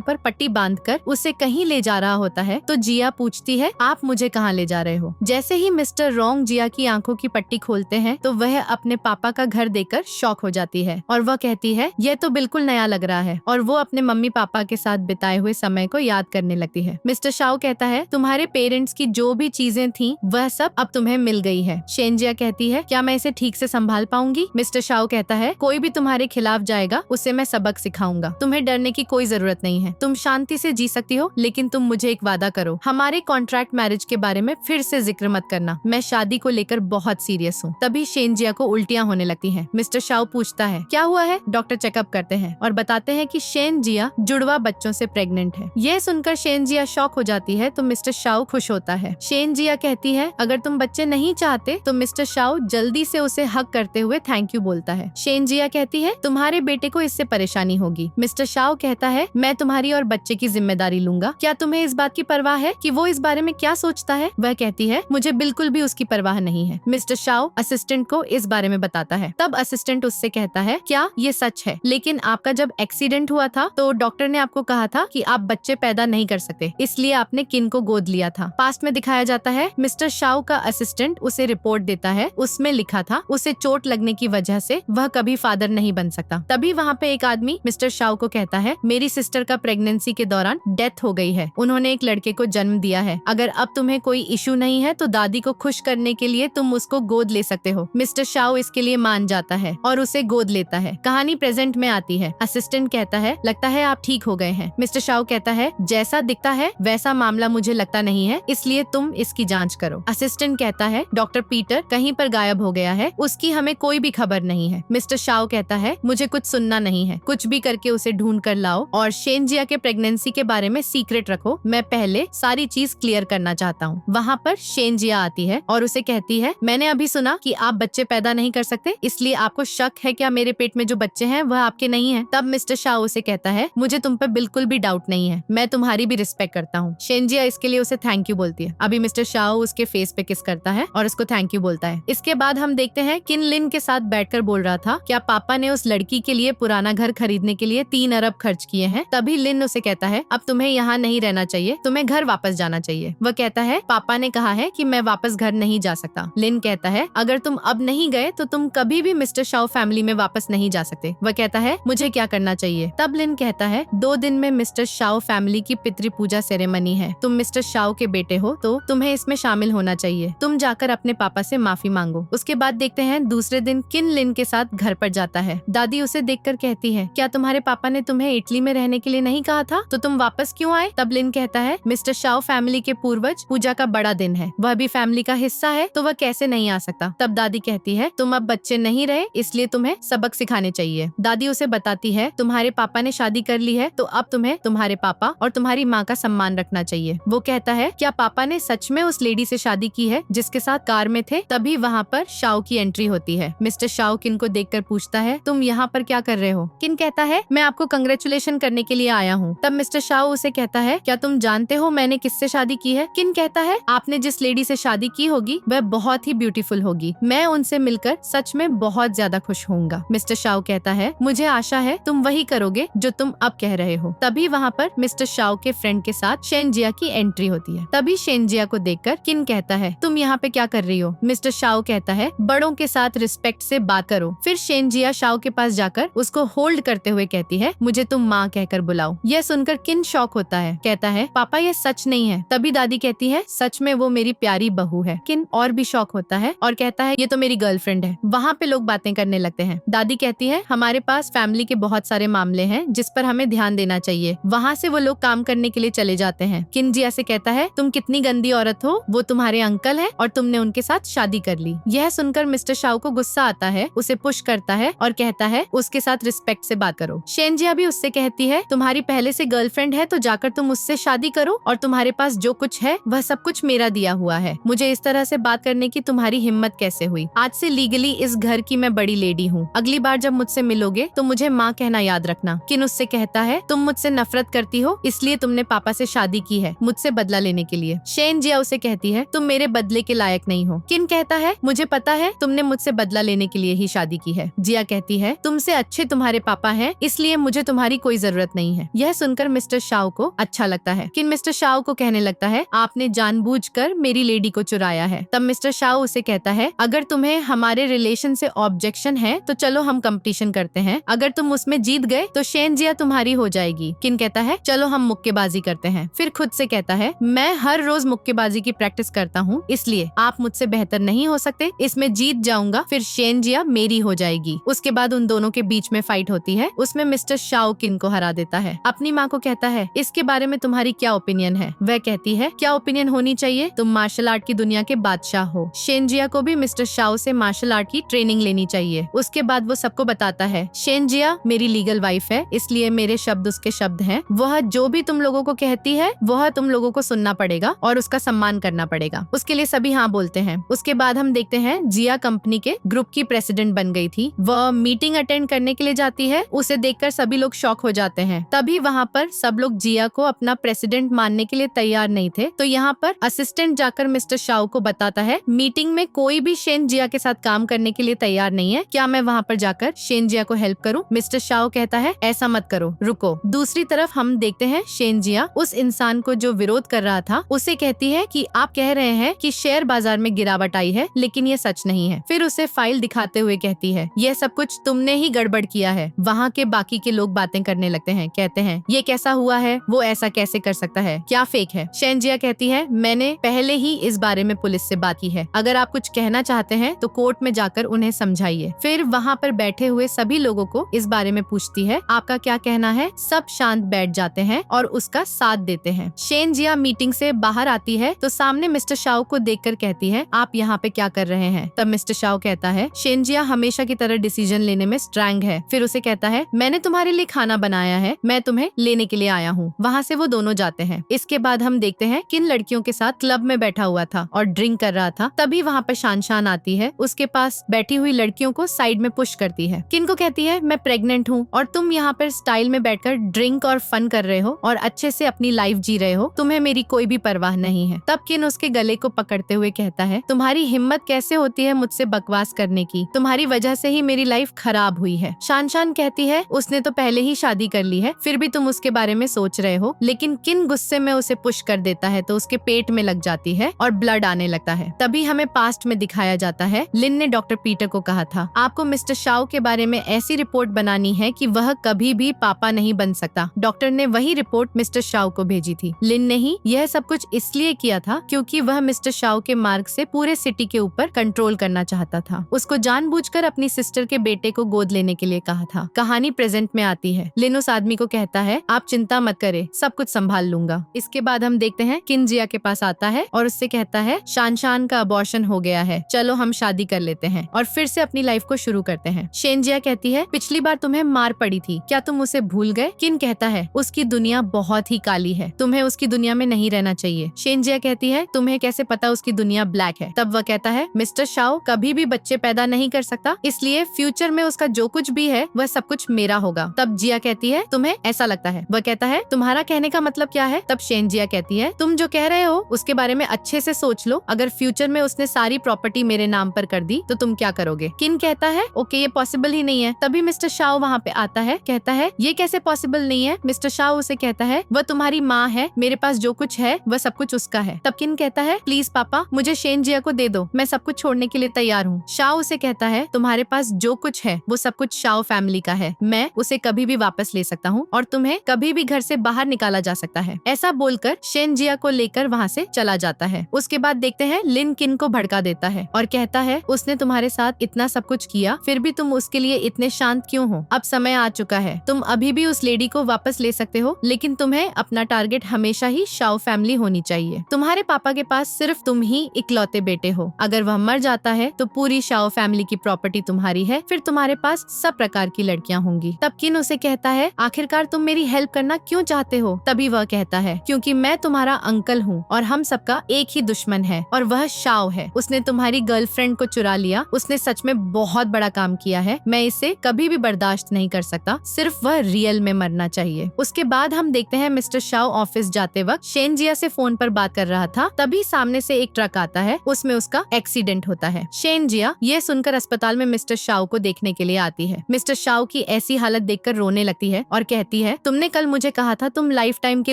पर पट्टी बांधकर उसे कहीं ले जा रहा होता है तो जिया पूछती है आप मुझे कहाँ ले जा रहे हो। जैसे ही मिस्टर रोंग जिया की आंखों की पट्टी खोलते हैं तो वह अपने पापा का घर देखकर शॉक हो जाती है और वह कहती है यह तो बिल्कुल नया लग रहा है, और वो अपने मम्मी पापा के साथ बिताए हुए समय को याद करने लगती है। मिस्टर शाओ कहता है तुम्हारे पेरेंट्स की जो भी चीजें थी वह सब अब तुम्हें मिल गई है। शेंजिया कहती है क्या मैं इसे ठीक से संभाल पाऊंगी। मिस्टर शाओ कहता है कोई भी तुम्हारे खिलाफ जाएगा उसे मैं सबक सिखाऊंगा, तुम्हें डरने की कोई जरूरत नहीं है, तुम शांति से जी सकती हो, लेकिन तुम मुझे एक वादा करो, हमारे कॉन्ट्रैक्ट मैरिज के बारे में फिर से जिक्र मत करना, मैं शादी को लेकर बहुत सीरियस हूँ। तभी शेंजिया को उल्टियाँ होने लगती हैं। मिस्टर शाओ पूछता है क्या हुआ है। डॉक्टर चेकअप करते हैं और बताते हैं कि शेंजिया जुड़वा बच्चों से प्रेग्नेंट है। यह सुनकर शेंजिया शॉक हो जाती है तो मिस्टर शाओ खुश होता है। शेंजिया कहती है अगर तुम बच्चे नहीं चाहते तो मिस्टर शाओ जल्दी से उसे हग करते हुए थैंक यू बोलता है। शेंजिया कहती है तुम्हारे बेटे को इससे परेशानी होगी। मिस्टर शाओ कहता है मैं तुम्हारी और बच्चे की जिम्मेदारी लूंगा, क्या तुम्हें इस बात की परवाह है कि वो इस बारे में क्या सोचता है। वह कहती है मुझे बिल्कुल भी उसकी परवाह नहीं है। मिस्टर शाओ शाओ असिस्टेंट को इस बारे में बताता है। तब असिस्टेंट उससे कहता है, क्या ये सच है? लेकिन आपका जब एक्सीडेंट हुआ था तो डॉक्टर ने आपको कहा था कि आप बच्चे पैदा नहीं कर सकते, इसलिए आपने किन को गोद लिया था। पास्ट में दिखाया जाता है मिस्टर शाओ का असिस्टेंट उसे रिपोर्ट देता है, उसमें लिखा था उसे चोट लगने की वजह से वह कभी फादर नहीं बन सकता। तभी वहाँ पे एक आदमी मिस्टर शाओ को कहता है, मेरी सिस्टर का प्रेगनेंसी के दौरान डेथ हो गई है, उन्होंने एक लड़के को जन्म दिया है, अगर अब तुम्हें कोई इशू नहीं है तो दादी को खुश करने के लिए तुम उसको गोद ले सकते हो। मिस्टर शाओ इसके लिए मान जाता है और उसे गोद लेता है। कहानी प्रेजेंट में आती है। असिस्टेंट कहता है, लगता है आप ठीक हो गए हैं। मिस्टर शाओ कहता है, जैसा दिखता है वैसा मामला मुझे लगता नहीं है, इसलिए तुम इसकी जांच करो। असिस्टेंट कहता है, डॉक्टर पीटर कहीं पर गायब हो गया है, उसकी हमें कोई भी खबर नहीं है। मिस्टर शाओ कहता है, मुझे कुछ सुनना नहीं है, कुछ भी करके उसे ढूंढ कर लाओ और शेनजिया के प्रेगनेंसी के बारे में सीक्रेट रखो, मैं पहले सारी चीज क्लियर करना चाहता हूँ। वहाँ पर शेनजिया आती है और उसे कहती है, मैंने अभी सुना कि आप बच्चे पैदा नहीं कर सकते, इसलिए आपको शक है क्या मेरे पेट में जो बच्चे हैं वह आपके नहीं है? तब मिस्टर शाओ उसे कहता है, मुझे तुम पे बिल्कुल भी डाउट नहीं है, मैं तुम्हारी भी रिस्पेक्ट करता हूँ। शेनजिया इसके लिए उसे थैंक यू बोलती है। अभी मिस्टर शाओ उसके फेस पे किस करता है और उसको थैंक यू बोलता है। इसके बाद हम देखते हैं किन लिन के साथ बैठकर बोल रहा था, क्या पापा ने उस लड़की के लिए पुराना घर खरीदने के लिए 3 अरब खर्च किए हैं? तभी लिन उसे कहता है, अब तुम्हें यहाँ नहीं रहना चाहिए, तुम्हें घर वापस जाना चाहिए। वह कहता है, पापा ने कहा है कि मैं वापस घर नहीं जा सकता। लिन कहता है, अगर तुम अब नहीं गए तो तुम कभी भी मिस्टर शाओ फैमिली में वापस नहीं जा सकते। वह कहता है, मुझे क्या करना चाहिए? तब लिन कहता है, 2 दिन में मिस्टर शाओ फैमिली की पितृ पूजा सेरेमनी है, तुम मिस्टर शाओ के बेटे हो तो तुम्हें इसमें शामिल होना चाहिए, तुम जाकर अपने पापा से माफी मांगो। उसके बाद देखते हैं दूसरे दिन किन लिन के साथ घर पर जाता है। दादी उसे देखकर कहती है, क्या तुम्हारे पापा ने तुम्हें इटली में रहने के लिए नहीं कहा था, तो तुम वापस क्यों आए? तब लिन कहता है, मिस्टर शाओ फैमिली के पूर्वज पूजा का बड़ा दिन है, वह भी फैमिली का हिस्सा है तो वह कैसे नहीं आ सकता। तब दादी कहती है, तुम अब बच्चे नहीं रहे इसलिए तुम्हें सबक सिखाने चाहिए। दादी उसे बताती है, तुम्हारे पापा ने शादी कर ली है तो अब तुम्हें तुम्हारे पापा और तुम्हारी माँ का सम्मान रखना चाहिए। वो कहता है, क्या पापा ने सच में उस लेडी से शादी की है जिसके साथ कार में थे? तभी वहाँ पर शाओ की एंट्री होती है। मिस्टर शाओ किन को देखकर पूछता है, तुम यहाँ पर क्या कर रहे हो? किन कहता है, मैं आपको कंग्रेचुलेशन करने के लिए आया हूँ। तब मिस्टर शाओ उसे कहता है, क्या तुम जानते हो मैंने किससे शादी की है? किन कहता है, आपने जिस लेडी से शादी की होगी वह बहुत ही ब्यूटीफुल होगी, मैं उनसे मिलकर सच में बहुत ज्यादा खुश होऊंगा। मिस्टर शाओ कहता है, मुझे आशा है तुम वही करोगे जो तुम अब कह रहे हो। तभी वहाँ पर मिस्टर शाओ के फ्रेंड के साथ शेनजिया की एंट्री होती है। तभी शेनजिया को देखकर किन कहता है, तुम यहाँ पे क्या कर रही हो? मिस्टर शाओ कहता है, बड़ों के साथ रिस्पेक्ट से बात करो। फिर शेनजिया शाओ के पास जाकर उसको होल्ड करते हुए कहती है, मुझे तुम माँ कहकर बुलाओ। यह सुनकर किन शॉक होता है, कहता है, पापा ये सच नहीं है। तभी दादी कहती है, सच में वो मेरी प्यारी बहू है। किन और भी शॉक होता है और कहता है, ये तो मेरी गर्लफ्रेंड है। वहाँ पे लोग बातें करने लगते हैं। दादी कहती है, हमारे पास फैमिली के बहुत सारे मामले हैं जिस पर हमें ध्यान देना चाहिए। वहाँ से वो लोग काम करने के लिए चले जाते हैं। किन जिया से कहता है, तुम कितनी गंदी औरत हो, वो तुम्हारे अंकल है और तुमने उनके साथ शादी कर ली। यह सुनकर मिस्टर शाओ को गुस्सा आता है, उसे पुश करता है और कहता है, उसके साथ रिस्पेक्ट से बात करो। शेनजिया भी उससे कहती है, तुम्हारी पहले से गर्लफ्रेंड है तो जाकर तुम उससे शादी करो और तुम्हारे पास जो कुछ है वह सब कुछ मेरा दिया हुआ है। मुझे इस तरह से बात करने की तुम्हारी हिम्मत कैसे हुई? आज से लीगली इस घर की मैं बड़ी लेडी हूँ। अगली बार जब मुझसे मिलोगे तो मुझे माँ कहना याद रखना। किन उससे कहता है, तुम मुझसे नफरत करती हो इसलिए तुमने पापा से शादी की है मुझसे बदला लेने के लिए। शेनजिया उसे कहती है, तुम मेरे बदले के लायक नहीं हो। किन कहता है, मुझे पता है तुमने मुझसे बदला लेने के लिए ही शादी की है। जिया कहती है, तुमसे अच्छे तुम्हारे पापा हैं इसलिए मुझे तुम्हारी कोई जरूरत नहीं है। यह सुनकर मिस्टर शाओ को अच्छा लगता है। किन मिस्टर शाओ को कहने लगता है, आपने जानबूझकर मेरी लेडी को चुराया है। तब मिस्टर शाओ उसे कहता है, अगर तुम्हें हमारे रिलेशन से ऑब्जेक्शन है तो चलो हम कंपटीशन करते हैं, अगर तुम उसमें जीत गए तो शेनजिया तुम्हारी हो जाएगी। किन कहता है, चलो हम मुक्केबाजी करते हैं। फिर खुद से कहता है, मैं हर रोज मुक्केबाजी की प्रैक्टिस करता हूँ इसलिए आप मुझसे बेहतर नहीं हो सकते, इसमें जीत जाऊंगा फिर शेनजिया मेरी हो जाएगी। उसके बाद उन दोनों के बीच में फाइट होती है, उसमें मिस्टर शाओ किन को हरा देता है। अपनी माँ को कहता है, इसके बारे में तुम्हारी क्या ओपिनियन है? वह कहती है, क्या ओपिनियन होनी चाहिए, तुम मार्शल आर्ट की दुनिया के बादशाह हो। शेनजिया को भी मिस्टर शाओ से मार्शल आर्ट की ट्रेनिंग लेनी चाहिए। उसके बाद वो सबको बताता है, शेनजिया मेरी लीगल वाइफ है इसलिए मेरे शब्द उसके शब्द हैं। वह जो भी तुम लोगों को कहती है वह तुम लोगों को सुनना पड़ेगा और उसका सम्मान करना पड़ेगा। उसके लिए सभी हाँ बोलते हैं। उसके बाद हम देखते हैं जिया कंपनी के ग्रुप की प्रेसिडेंट बन गई थी। वह मीटिंग अटेंड करने के लिए जाती है, उसे देखकर सभी लोग शॉक हो जाते हैं। तभी वहाँ पर सब लोग जिया को अपना प्रेसिडेंट मानने के लिए तैयार नहीं थे, तो यहाँ पर असिस्टेंट जाकर मिस्टर शाओ को बताता है, मीटिंग में कोई भी शेन जिया के साथ काम करने के लिए तैयार नहीं है। क्या मैं वहाँ पर जाकर शेन जिया को हेल्प करूँ? मिस्टर शाओ कहता है ऐसा मत करो, रुको। दूसरी तरफ हम देखते हैं शेन जिया उस इंसान को जो विरोध कर रहा था उसे कहती है कि आप कह रहे हैं कि शेयर बाजार में गिरावट आई है, लेकिन ये सच नहीं है। फिर उसे फाइल दिखाते हुए कहती है यह सब कुछ तुमने ही गड़बड़ किया है। वहाँ के बाकी के लोग बातें करने लगते हैं, कहते हैं ये कैसा हुआ है, वो ऐसा कैसे कर सकता है, क्या फेक है? शेन जिया कहती है मैंने पहले ही इस बारे में पुलिस से बात की है, अगर आप कुछ कहना चाहते हैं तो कोर्ट में जाकर उन्हें समझाइए। फिर वहाँ पर बैठे हुए सभी लोगों को इस बारे में पूछती है आपका क्या कहना है। सब शांत बैठ जाते हैं और उसका साथ देते हैं। शेन जिया मीटिंग से बाहर आती है तो सामने मिस्टर शाओ को देखकर कहती है आप यहाँ पे क्या कर रहे हैं? तब मिस्टर शाओ कहता है शेन जिया हमेशा की तरह डिसीजन लेने में स्ट्रांग है। फिर उसे कहता है मैंने तुम्हारे लिए खाना बनाया है, मैं तुम्हें लेने के लिए आया हूँ। वहाँ से वो दोनों जाते हैं। इसके बाद हम देखते हैं किन लड़कियों के साथ क्लब में बैठा हुआ था और ड्रिंक कर रहा था। तभी वहाँ पर शान आती है, उसके पास बैठी हुई लड़कियों को साइड में पुश करती है। किन को कहती है मैं प्रेग्नेंट हूँ और तुम यहाँ पर स्टाइल में बैठकर ड्रिंक और फन कर रहे हो और अच्छे से अपनी लाइफ जी रहे हो, तुम्हें मेरी कोई भी परवाह नहीं है। तब किन उसके गले को पकड़ते हुए कहता है तुम्हारी हिम्मत कैसे होती है मुझसे बकवास करने की, तुम्हारी वजह से ही मेरी लाइफ खराब हुई है। शान कहती है उसने तो पहले ही शादी कर ली है, फिर भी तुम उसके बारे में सोच रहे हो। लेकिन किन गुस्से में उसे पुश कर देता है तो उसके पेट में लग जाती है और ब्लड आने लगता है। तभी हमें पास्ट में दिखाया जाता है लिन ने डॉक्टर पीटर को कहा था आपको मिस्टर शाओ के बारे में ऐसी रिपोर्ट बनानी है कि वह कभी भी पापा नहीं बन सकता। डॉक्टर ने वही रिपोर्ट मिस्टर शाओ को भेजी थी। लिन ने ही यह सब कुछ इसलिए किया था क्योंकि वह मिस्टर शाओ के मार्ग से पूरे सिटी के ऊपर कंट्रोल करना चाहता था। उसको जानबूझकर अपनी सिस्टर के बेटे को गोद लेने के लिए कहा था। कहानी प्रेजेंट में आती है। लिन उस आदमी को कहता है आप चिंता मत करे, सब कुछ संभाल लूंगा। इसके बाद हम देखते हैं किन जिया के पास आता है और उससे कहता है शान का अबॉर्शन हो गया है, चलो हम शादी कर लेते हैं और फिर से अपनी लाइफ को शुरू करते हैं। शेन जिया कहती है पिछली बार तुम्हें मार पड़ी थी, क्या तुम उसे भूल गए? किन कहता है उसकी दुनिया बहुत ही काली है, तुम्हें उसकी दुनिया में नहीं रहना चाहिए। शेन जिया कहती है तुम्हें कैसे पता उसकी दुनिया ब्लैक है? तब वह कहता है मिस्टर शाओ कभी भी बच्चे पैदा नहीं कर सकता, इसलिए फ्यूचर में उसका जो कुछ भी है वह सब कुछ मेरा होगा। तब जिया कहती है तुम्हें ऐसा लगता है? वह कहता है तुम्हारा कहने का मतलब क्या है? तब शेन जिया कहती है तुम जो कह रहे हो उसके बारे में अच्छे से सोच लो, अगर फ्यूचर में उसने सारी प्रॉपर्टी मेरे नाम पर कर दी तो तुम क्या करोगे? किन कहता है ओके ये पॉसिबल ही नहीं है। तभी मिस्टर शाओ वहाँ पे आता है, कहता है ये कैसे पॉसिबल नहीं है? मिस्टर शाओ उसे कहता है वह तुम्हारी माँ है, मेरे पास जो कुछ है वह सब कुछ उसका है। तब किन कहता है प्लीज पापा मुझे शेन जिया को दे दो, मैं सब कुछ छोड़ने के लिए तैयार हूँ। शाओ उसे कहता है तुम्हारे पास जो कुछ है वो सब कुछ शाओ फैमिली का है, मैं उसे कभी भी वापस ले सकता हूँ और तुम्हें कभी भी घर से बाहर निकाला जा सकता है। ऐसा बोलकर शेन जिया को लेकर वहाँ से चला जाता है। उसके बाद देखते हैं लिन किन को भड़का देता है और कहता है उसने तुम्हारे साथ इतना सब कुछ किया, फिर भी तुम उसके लिए इतने शांत क्यों हो? अब समय आ चुका है, तुम अभी भी उस लेडी को वापस ले सकते हो, लेकिन तुम्हें अपना टारगेट हमेशा ही शाओ फैमिली होनी चाहिए। तुम्हारे पापा के पास सिर्फ तुम ही इकलौते बेटे हो, अगर वह मर जाता है तो पूरी शाओ फैमिली की प्रॉपर्टी तुम्हारी है, फिर तुम्हारे पास सब प्रकार की लड़कियां होंगी। तब किन उसे कहता है आखिरकार तुम मेरी हेल्प करना क्यों चाहते हो? तभी वह कहता है क्योंकि मैं तुम्हारा अंकल हूँ और हम सबका एक ही दुश्मन है और वह शाओ है। उसने तुम्हारी गर्लफ्रेंड को चुरा लिया, उसने सच में बहुत बड़ा काम किया है, मैं इसे कभी भी बर्दाश्त नहीं कर सकता, सिर्फ वह रियल में मरना चाहिए। उसके बाद हम देखते हैं मिस्टर शाओ ऑफिस जाते वक्त शेन जिया से फोन पर बात कर रहा था, तभी सामने से एक ट्रक आता है, उसमें उसका एक्सीडेंट होता है। शेन जिया ये सुनकर अस्पताल में मिस्टर शाओ को देखने के लिए आती है। मिस्टर शाओ की ऐसी हालत देखकर रोने लगती है और कहती है तुमने कल मुझे कहा था तुम लाइफ टाइम के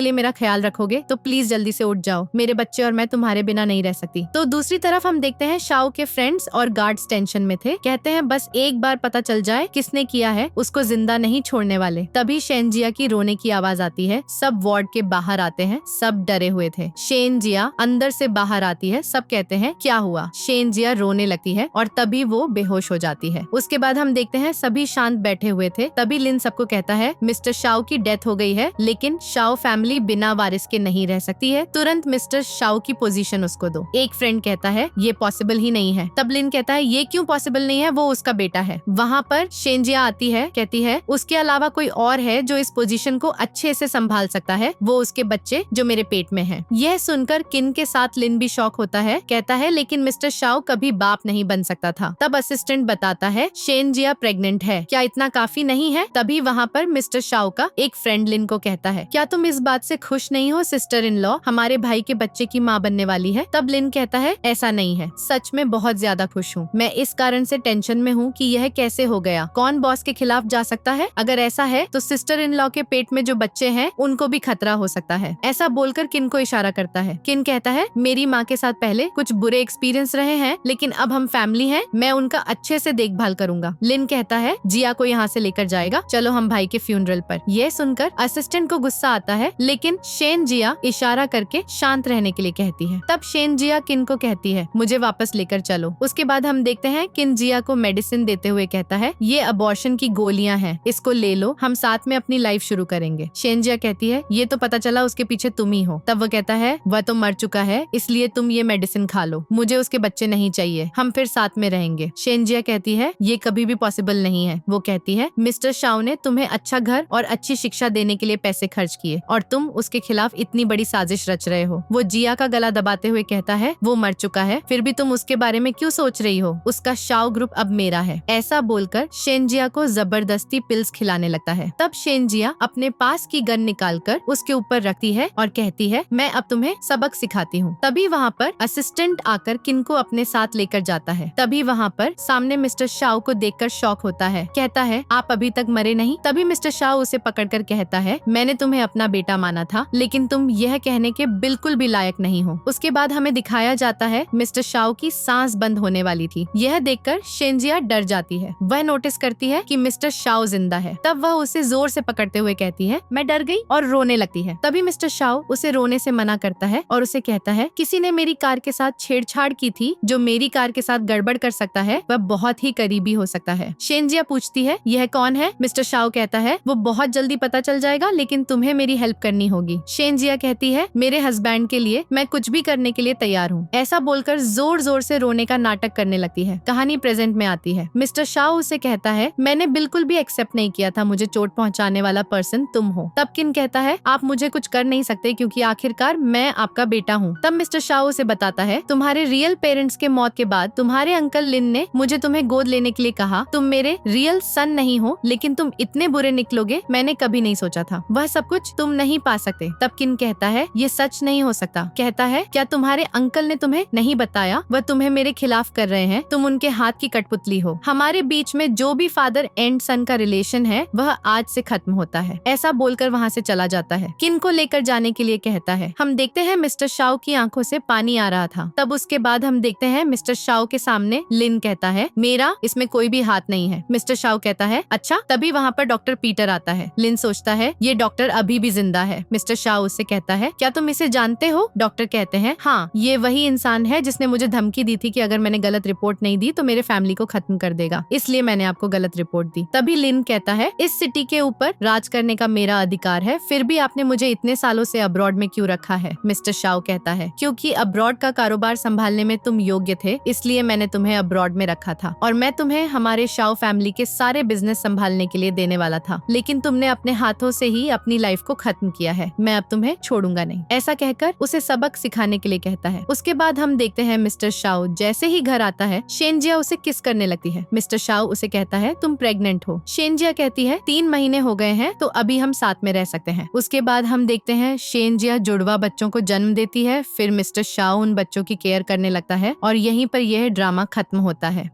लिए मेरा ख्याल रखोगे, तो प्लीज जल्दी से उठ जाओ, मेरे बच्चे और मैं तुम्हारे बिना नहीं रह सकती। तो दूसरी तरफ हम देखते हैं शाओ के फ्रेंड्स और गार्ड्स टेंशन में थे, कहते हैं बस एक बार पता चल जाए किसने किया है उसको जिंदा नहीं छोड़ने वाले। तभी शेन जिया की रोने की आवाज आती है, सब वार्ड के बाहर आते हैं, सब डरे हुए थे। शेन जिया अंदर से बाहर आती है, सब कहते हैं क्या हुआ? शेन जिया रोने लगती है और तभी वो बेहोश हो जाती है। उसके बाद हम देखते हैं सभी शांत बैठे हुए थे, तभी लिन सबको कहता है मिस्टर शाओ की डेथ हो गई है, लेकिन शाओ फैमिली बिना वारिस के नहीं रह सकती है, तुरंत मिस्टर शाओ की पोजीशन उसको दो। एक फ्रेंड कहता है ये पॉसिबल ही नहीं है। तब लिन कहता है ये क्यों पॉसिबल नहीं है, वो उसका बेटा है। वहाँ पर शेन जिया आती है, कहती है उसके अलावा कोई और है जो इस पोजीशन को अच्छे से संभाल सकता है, वो उसके बच्चे जो मेरे पेट में है। यह सुनकर किन के साथ लिन भी शॉक होता है, कहता है लेकिन मिस्टर शाओ कभी बाप नहीं बन सकता था। तब असिस्टेंट बताता है शेन जिया प्रेग्नेंट है, क्या इतना काफी नहीं है? तभी वहाँ पर मिस्टर शाओ का एक फ्रेंड लिन को कहता है क्या तुम इस बात से खुश नहीं हो सिस्टर इन लॉ, हमारे भाई के बच्चे की माँ बनने वाली है? तब लिन कहता है ऐसा नहीं है, सच में बहुत ज्यादा खुश हूँ। मैं इस कारण से टेंशन में हूँ कि यह कैसे हो गया। कौन बॉस के खिलाफ जा सकता है? अगर ऐसा है तो सिस्टर इन लॉ के पेट में जो बच्चे हैं उनको भी खतरा हो सकता है। ऐसा बोलकर किन को इशारा करता है। किन कहता है, मेरी माँ के साथ पहले कुछ बुरे एक्सपीरियंस रहे हैं, लेकिन अब हम फैमिली हैं, मैं उनका अच्छे से देखभाल करूंगा। लिन कहता है, जिया को यहाँ से लेकर जाएगा, चलो हम भाई के फ्यूनरल पर। यह सुनकर असिस्टेंट को गुस्सा आता है, लेकिन शेन जिया इशारा करके शांत रहने के लिए कहती है। तब शेन जिया किन को कहती है, मुझे वापस लेकर चलो। उसके बाद हम देखते हैं किन जिया को मेडिसिन देते हुए कहता है, ये अबॉर्शन की गोलियां हैं, इसको ले लो, हम साथ में अपनी लाइफ शुरू करेंगे। शेन जिया कहती है, ये तो पता चला उसके पीछे तुम ही हो। तब वो कहता है, वह तो मर चुका है, इसलिए तुम ये मेडिसिन खा लो, मुझे उसके बच्चे नहीं चाहिए, हम फिर साथ में रहेंगे। शेन जिया कहती है, ये कभी भी पॉसिबल नहीं है। वो कहती है, मिस्टर शाओ ने तुम्हें अच्छा घर और अच्छी शिक्षा देने के लिए पैसे खर्च किए और तुम उसके खिलाफ इतनी बड़ी साजिश रच रहे हो। वो जिया का गला दबाते हुए कहता है, वो मर चुका है, फिर भी तुम उसके बारे में क्यों सोच रही हो? उसका शाओ ग्रुप अब मेरा है। ऐसा बोलकर शेन जिया को जबरदस्ती पिल्स खिलाने लगता है। तब शेन जिया अपने पास की गन निकालकर उसके ऊपर रखती है और कहती है, मैं अब तुम्हें सबक सिखाती हूँ। तभी वहाँ पर असिस्टेंट आकर किन को अपने साथ लेकर जाता है। तभी वहाँ पर सामने मिस्टर शाओ को देखकर शॉक होता है। कहता है, आप अभी तक मरे नहीं। तभी मिस्टर शाओ उसे पकड़कर कहता है, मैंने तुम्हें अपना बेटा माना था, लेकिन तुम यह कहने के बिल्कुल भी लायक नहीं हो। उसके बाद हमें दिखाया जाता है मिस्टर शाओ की सांस बंद होने वाली थी। यह देखकर शेंजिया डर जाती है। वह नोटिस करती है कि मिस्टर शाओ जिंदा है। तब वह उसे जोर से पकड़ते हुए कहती है, मैं डर गई, और रोने लगती है। तभी मिस्टर शाओ उसे रोने से मना करता है और उसे कहता है, किसी ने मेरी कार के साथ छेड़छाड़ की थी, जो मेरी कार के साथ गड़बड़ कर सकता है वह बहुत ही करीबी हो सकता है। शेंजिया पूछती है, यह कौन है? मिस्टर शाओ कहता है, वो बहुत जल्दी पता चल जाएगा, लेकिन तुम्हें मेरी हेल्प करनी होगी। शेंजिया कहती है, मेरे हस्बैंड के लिए मैं कुछ भी करने के लिए तैयार हूँ। ऐसा बोलकर जोर जोर से रोने का नाटक करने लगती है। कहानी प्रेजेंट में आती है। मिस्टर शाओ उसे कहता है, मैंने बिल्कुल भी एक्सेप्ट नहीं किया था मुझे चोट पहुँचाने वाला पर्सन तुम हो। तब किन कहता है, आप मुझे कुछ कर नहीं सकते क्योंकि आखिरकार मैं आपका बेटा हूँ। तब मिस्टर शाओ उसे बताता है, तुम्हारे रियल पेरेंट्स के मौत के बाद तुम्हारे अंकल लिन ने मुझे तुम्हें गोद लेने के लिए कहा। तुम मेरे रियल सन नहीं हो, लेकिन तुम इतने बुरे निकलोगे मैंने कभी नहीं सोचा था। वह सब कुछ तुम नहीं पा सकते। तब किन कहता है, ये सच नहीं हो सकता। कहता है, क्या तुम्हारे अंकल ने तुम्हें नहीं बताया? वह तुम्हें मेरे खिलाफ कर रहे हैं, तुम उनके हाथ की कठपुतली हो। हमारे बीच में जो भी फादर एंड सन का रिलेशन है वह आज से खत्म होता है। ऐसा बोलकर वहाँ से चला जाता है। किन को लेकर जाने के लिए कहता है। हम देखते हैं मिस्टर शाओ की आंखों से पानी आ रहा था। तब उसके बाद हम देखते हैं मिस्टर शाओ के सामने लिन कहता है, मेरा इसमें कोई भी हाथ नहीं है। मिस्टर शाओ कहता है, अच्छा। तभी वहाँ पर डॉक्टर पीटर आता है। लिन सोचता है, ये डॉक्टर अभी भी जिंदा है। मिस्टर शाओ उससे कहता है, क्या तुम इसे जानते हो? डॉक्टर कहते हैं, हाँ, ये वही इंसान है जिसने मुझे धमकी दी थी कि अगर मैंने गलत रिपोर्ट नहीं दी तो मेरे फैमिली को खत्म कर देगा, इसलिए मैंने आपको गलत रिपोर्ट दी। तभी लिन कहता है, इस सिटी के ऊपर राज करने का मेरा अधिकार है, फिर भी आपने मुझे इतने सालों से अब्रॉड में क्यों रखा है? मिस्टर शाओ कहता है, क्योंकि अब्रॉड का कारोबार संभालने में तुम योग्य थे, इसलिए मैंने तुम्हें अब्रॉड में रखा था और मैं तुम्हें हमारे शाओ फैमिली के सारे बिजनेस संभालने के लिए देने वाला था, लेकिन तुमने अपने हाथों से ही अपनी लाइफ को खत्म किया है। मैं अब तुम्हें छोड़ूंगा नहीं। ऐसा कहकर उसे सबक सिखाने के लिए कहता है। उसके बाद हम देखते हैं मिस्टर शाओ जैसे ही घर आता है, शेंजिया उसे किस करने लगती है। मिस्टर शाओ उसे कहता है, तुम प्रेग्नेंट हो। शेंजिया कहती है, 3 महीने हो गए हैं तो अभी हम साथ में रह सकते हैं। उसके बाद हम देखते हैं शेंजिया जुड़वा बच्चों को जन्म देती है। फिर मिस्टर शाओ उन बच्चों की केयर करने लगता है और यहीं पर यह ड्रामा खत्म होता है।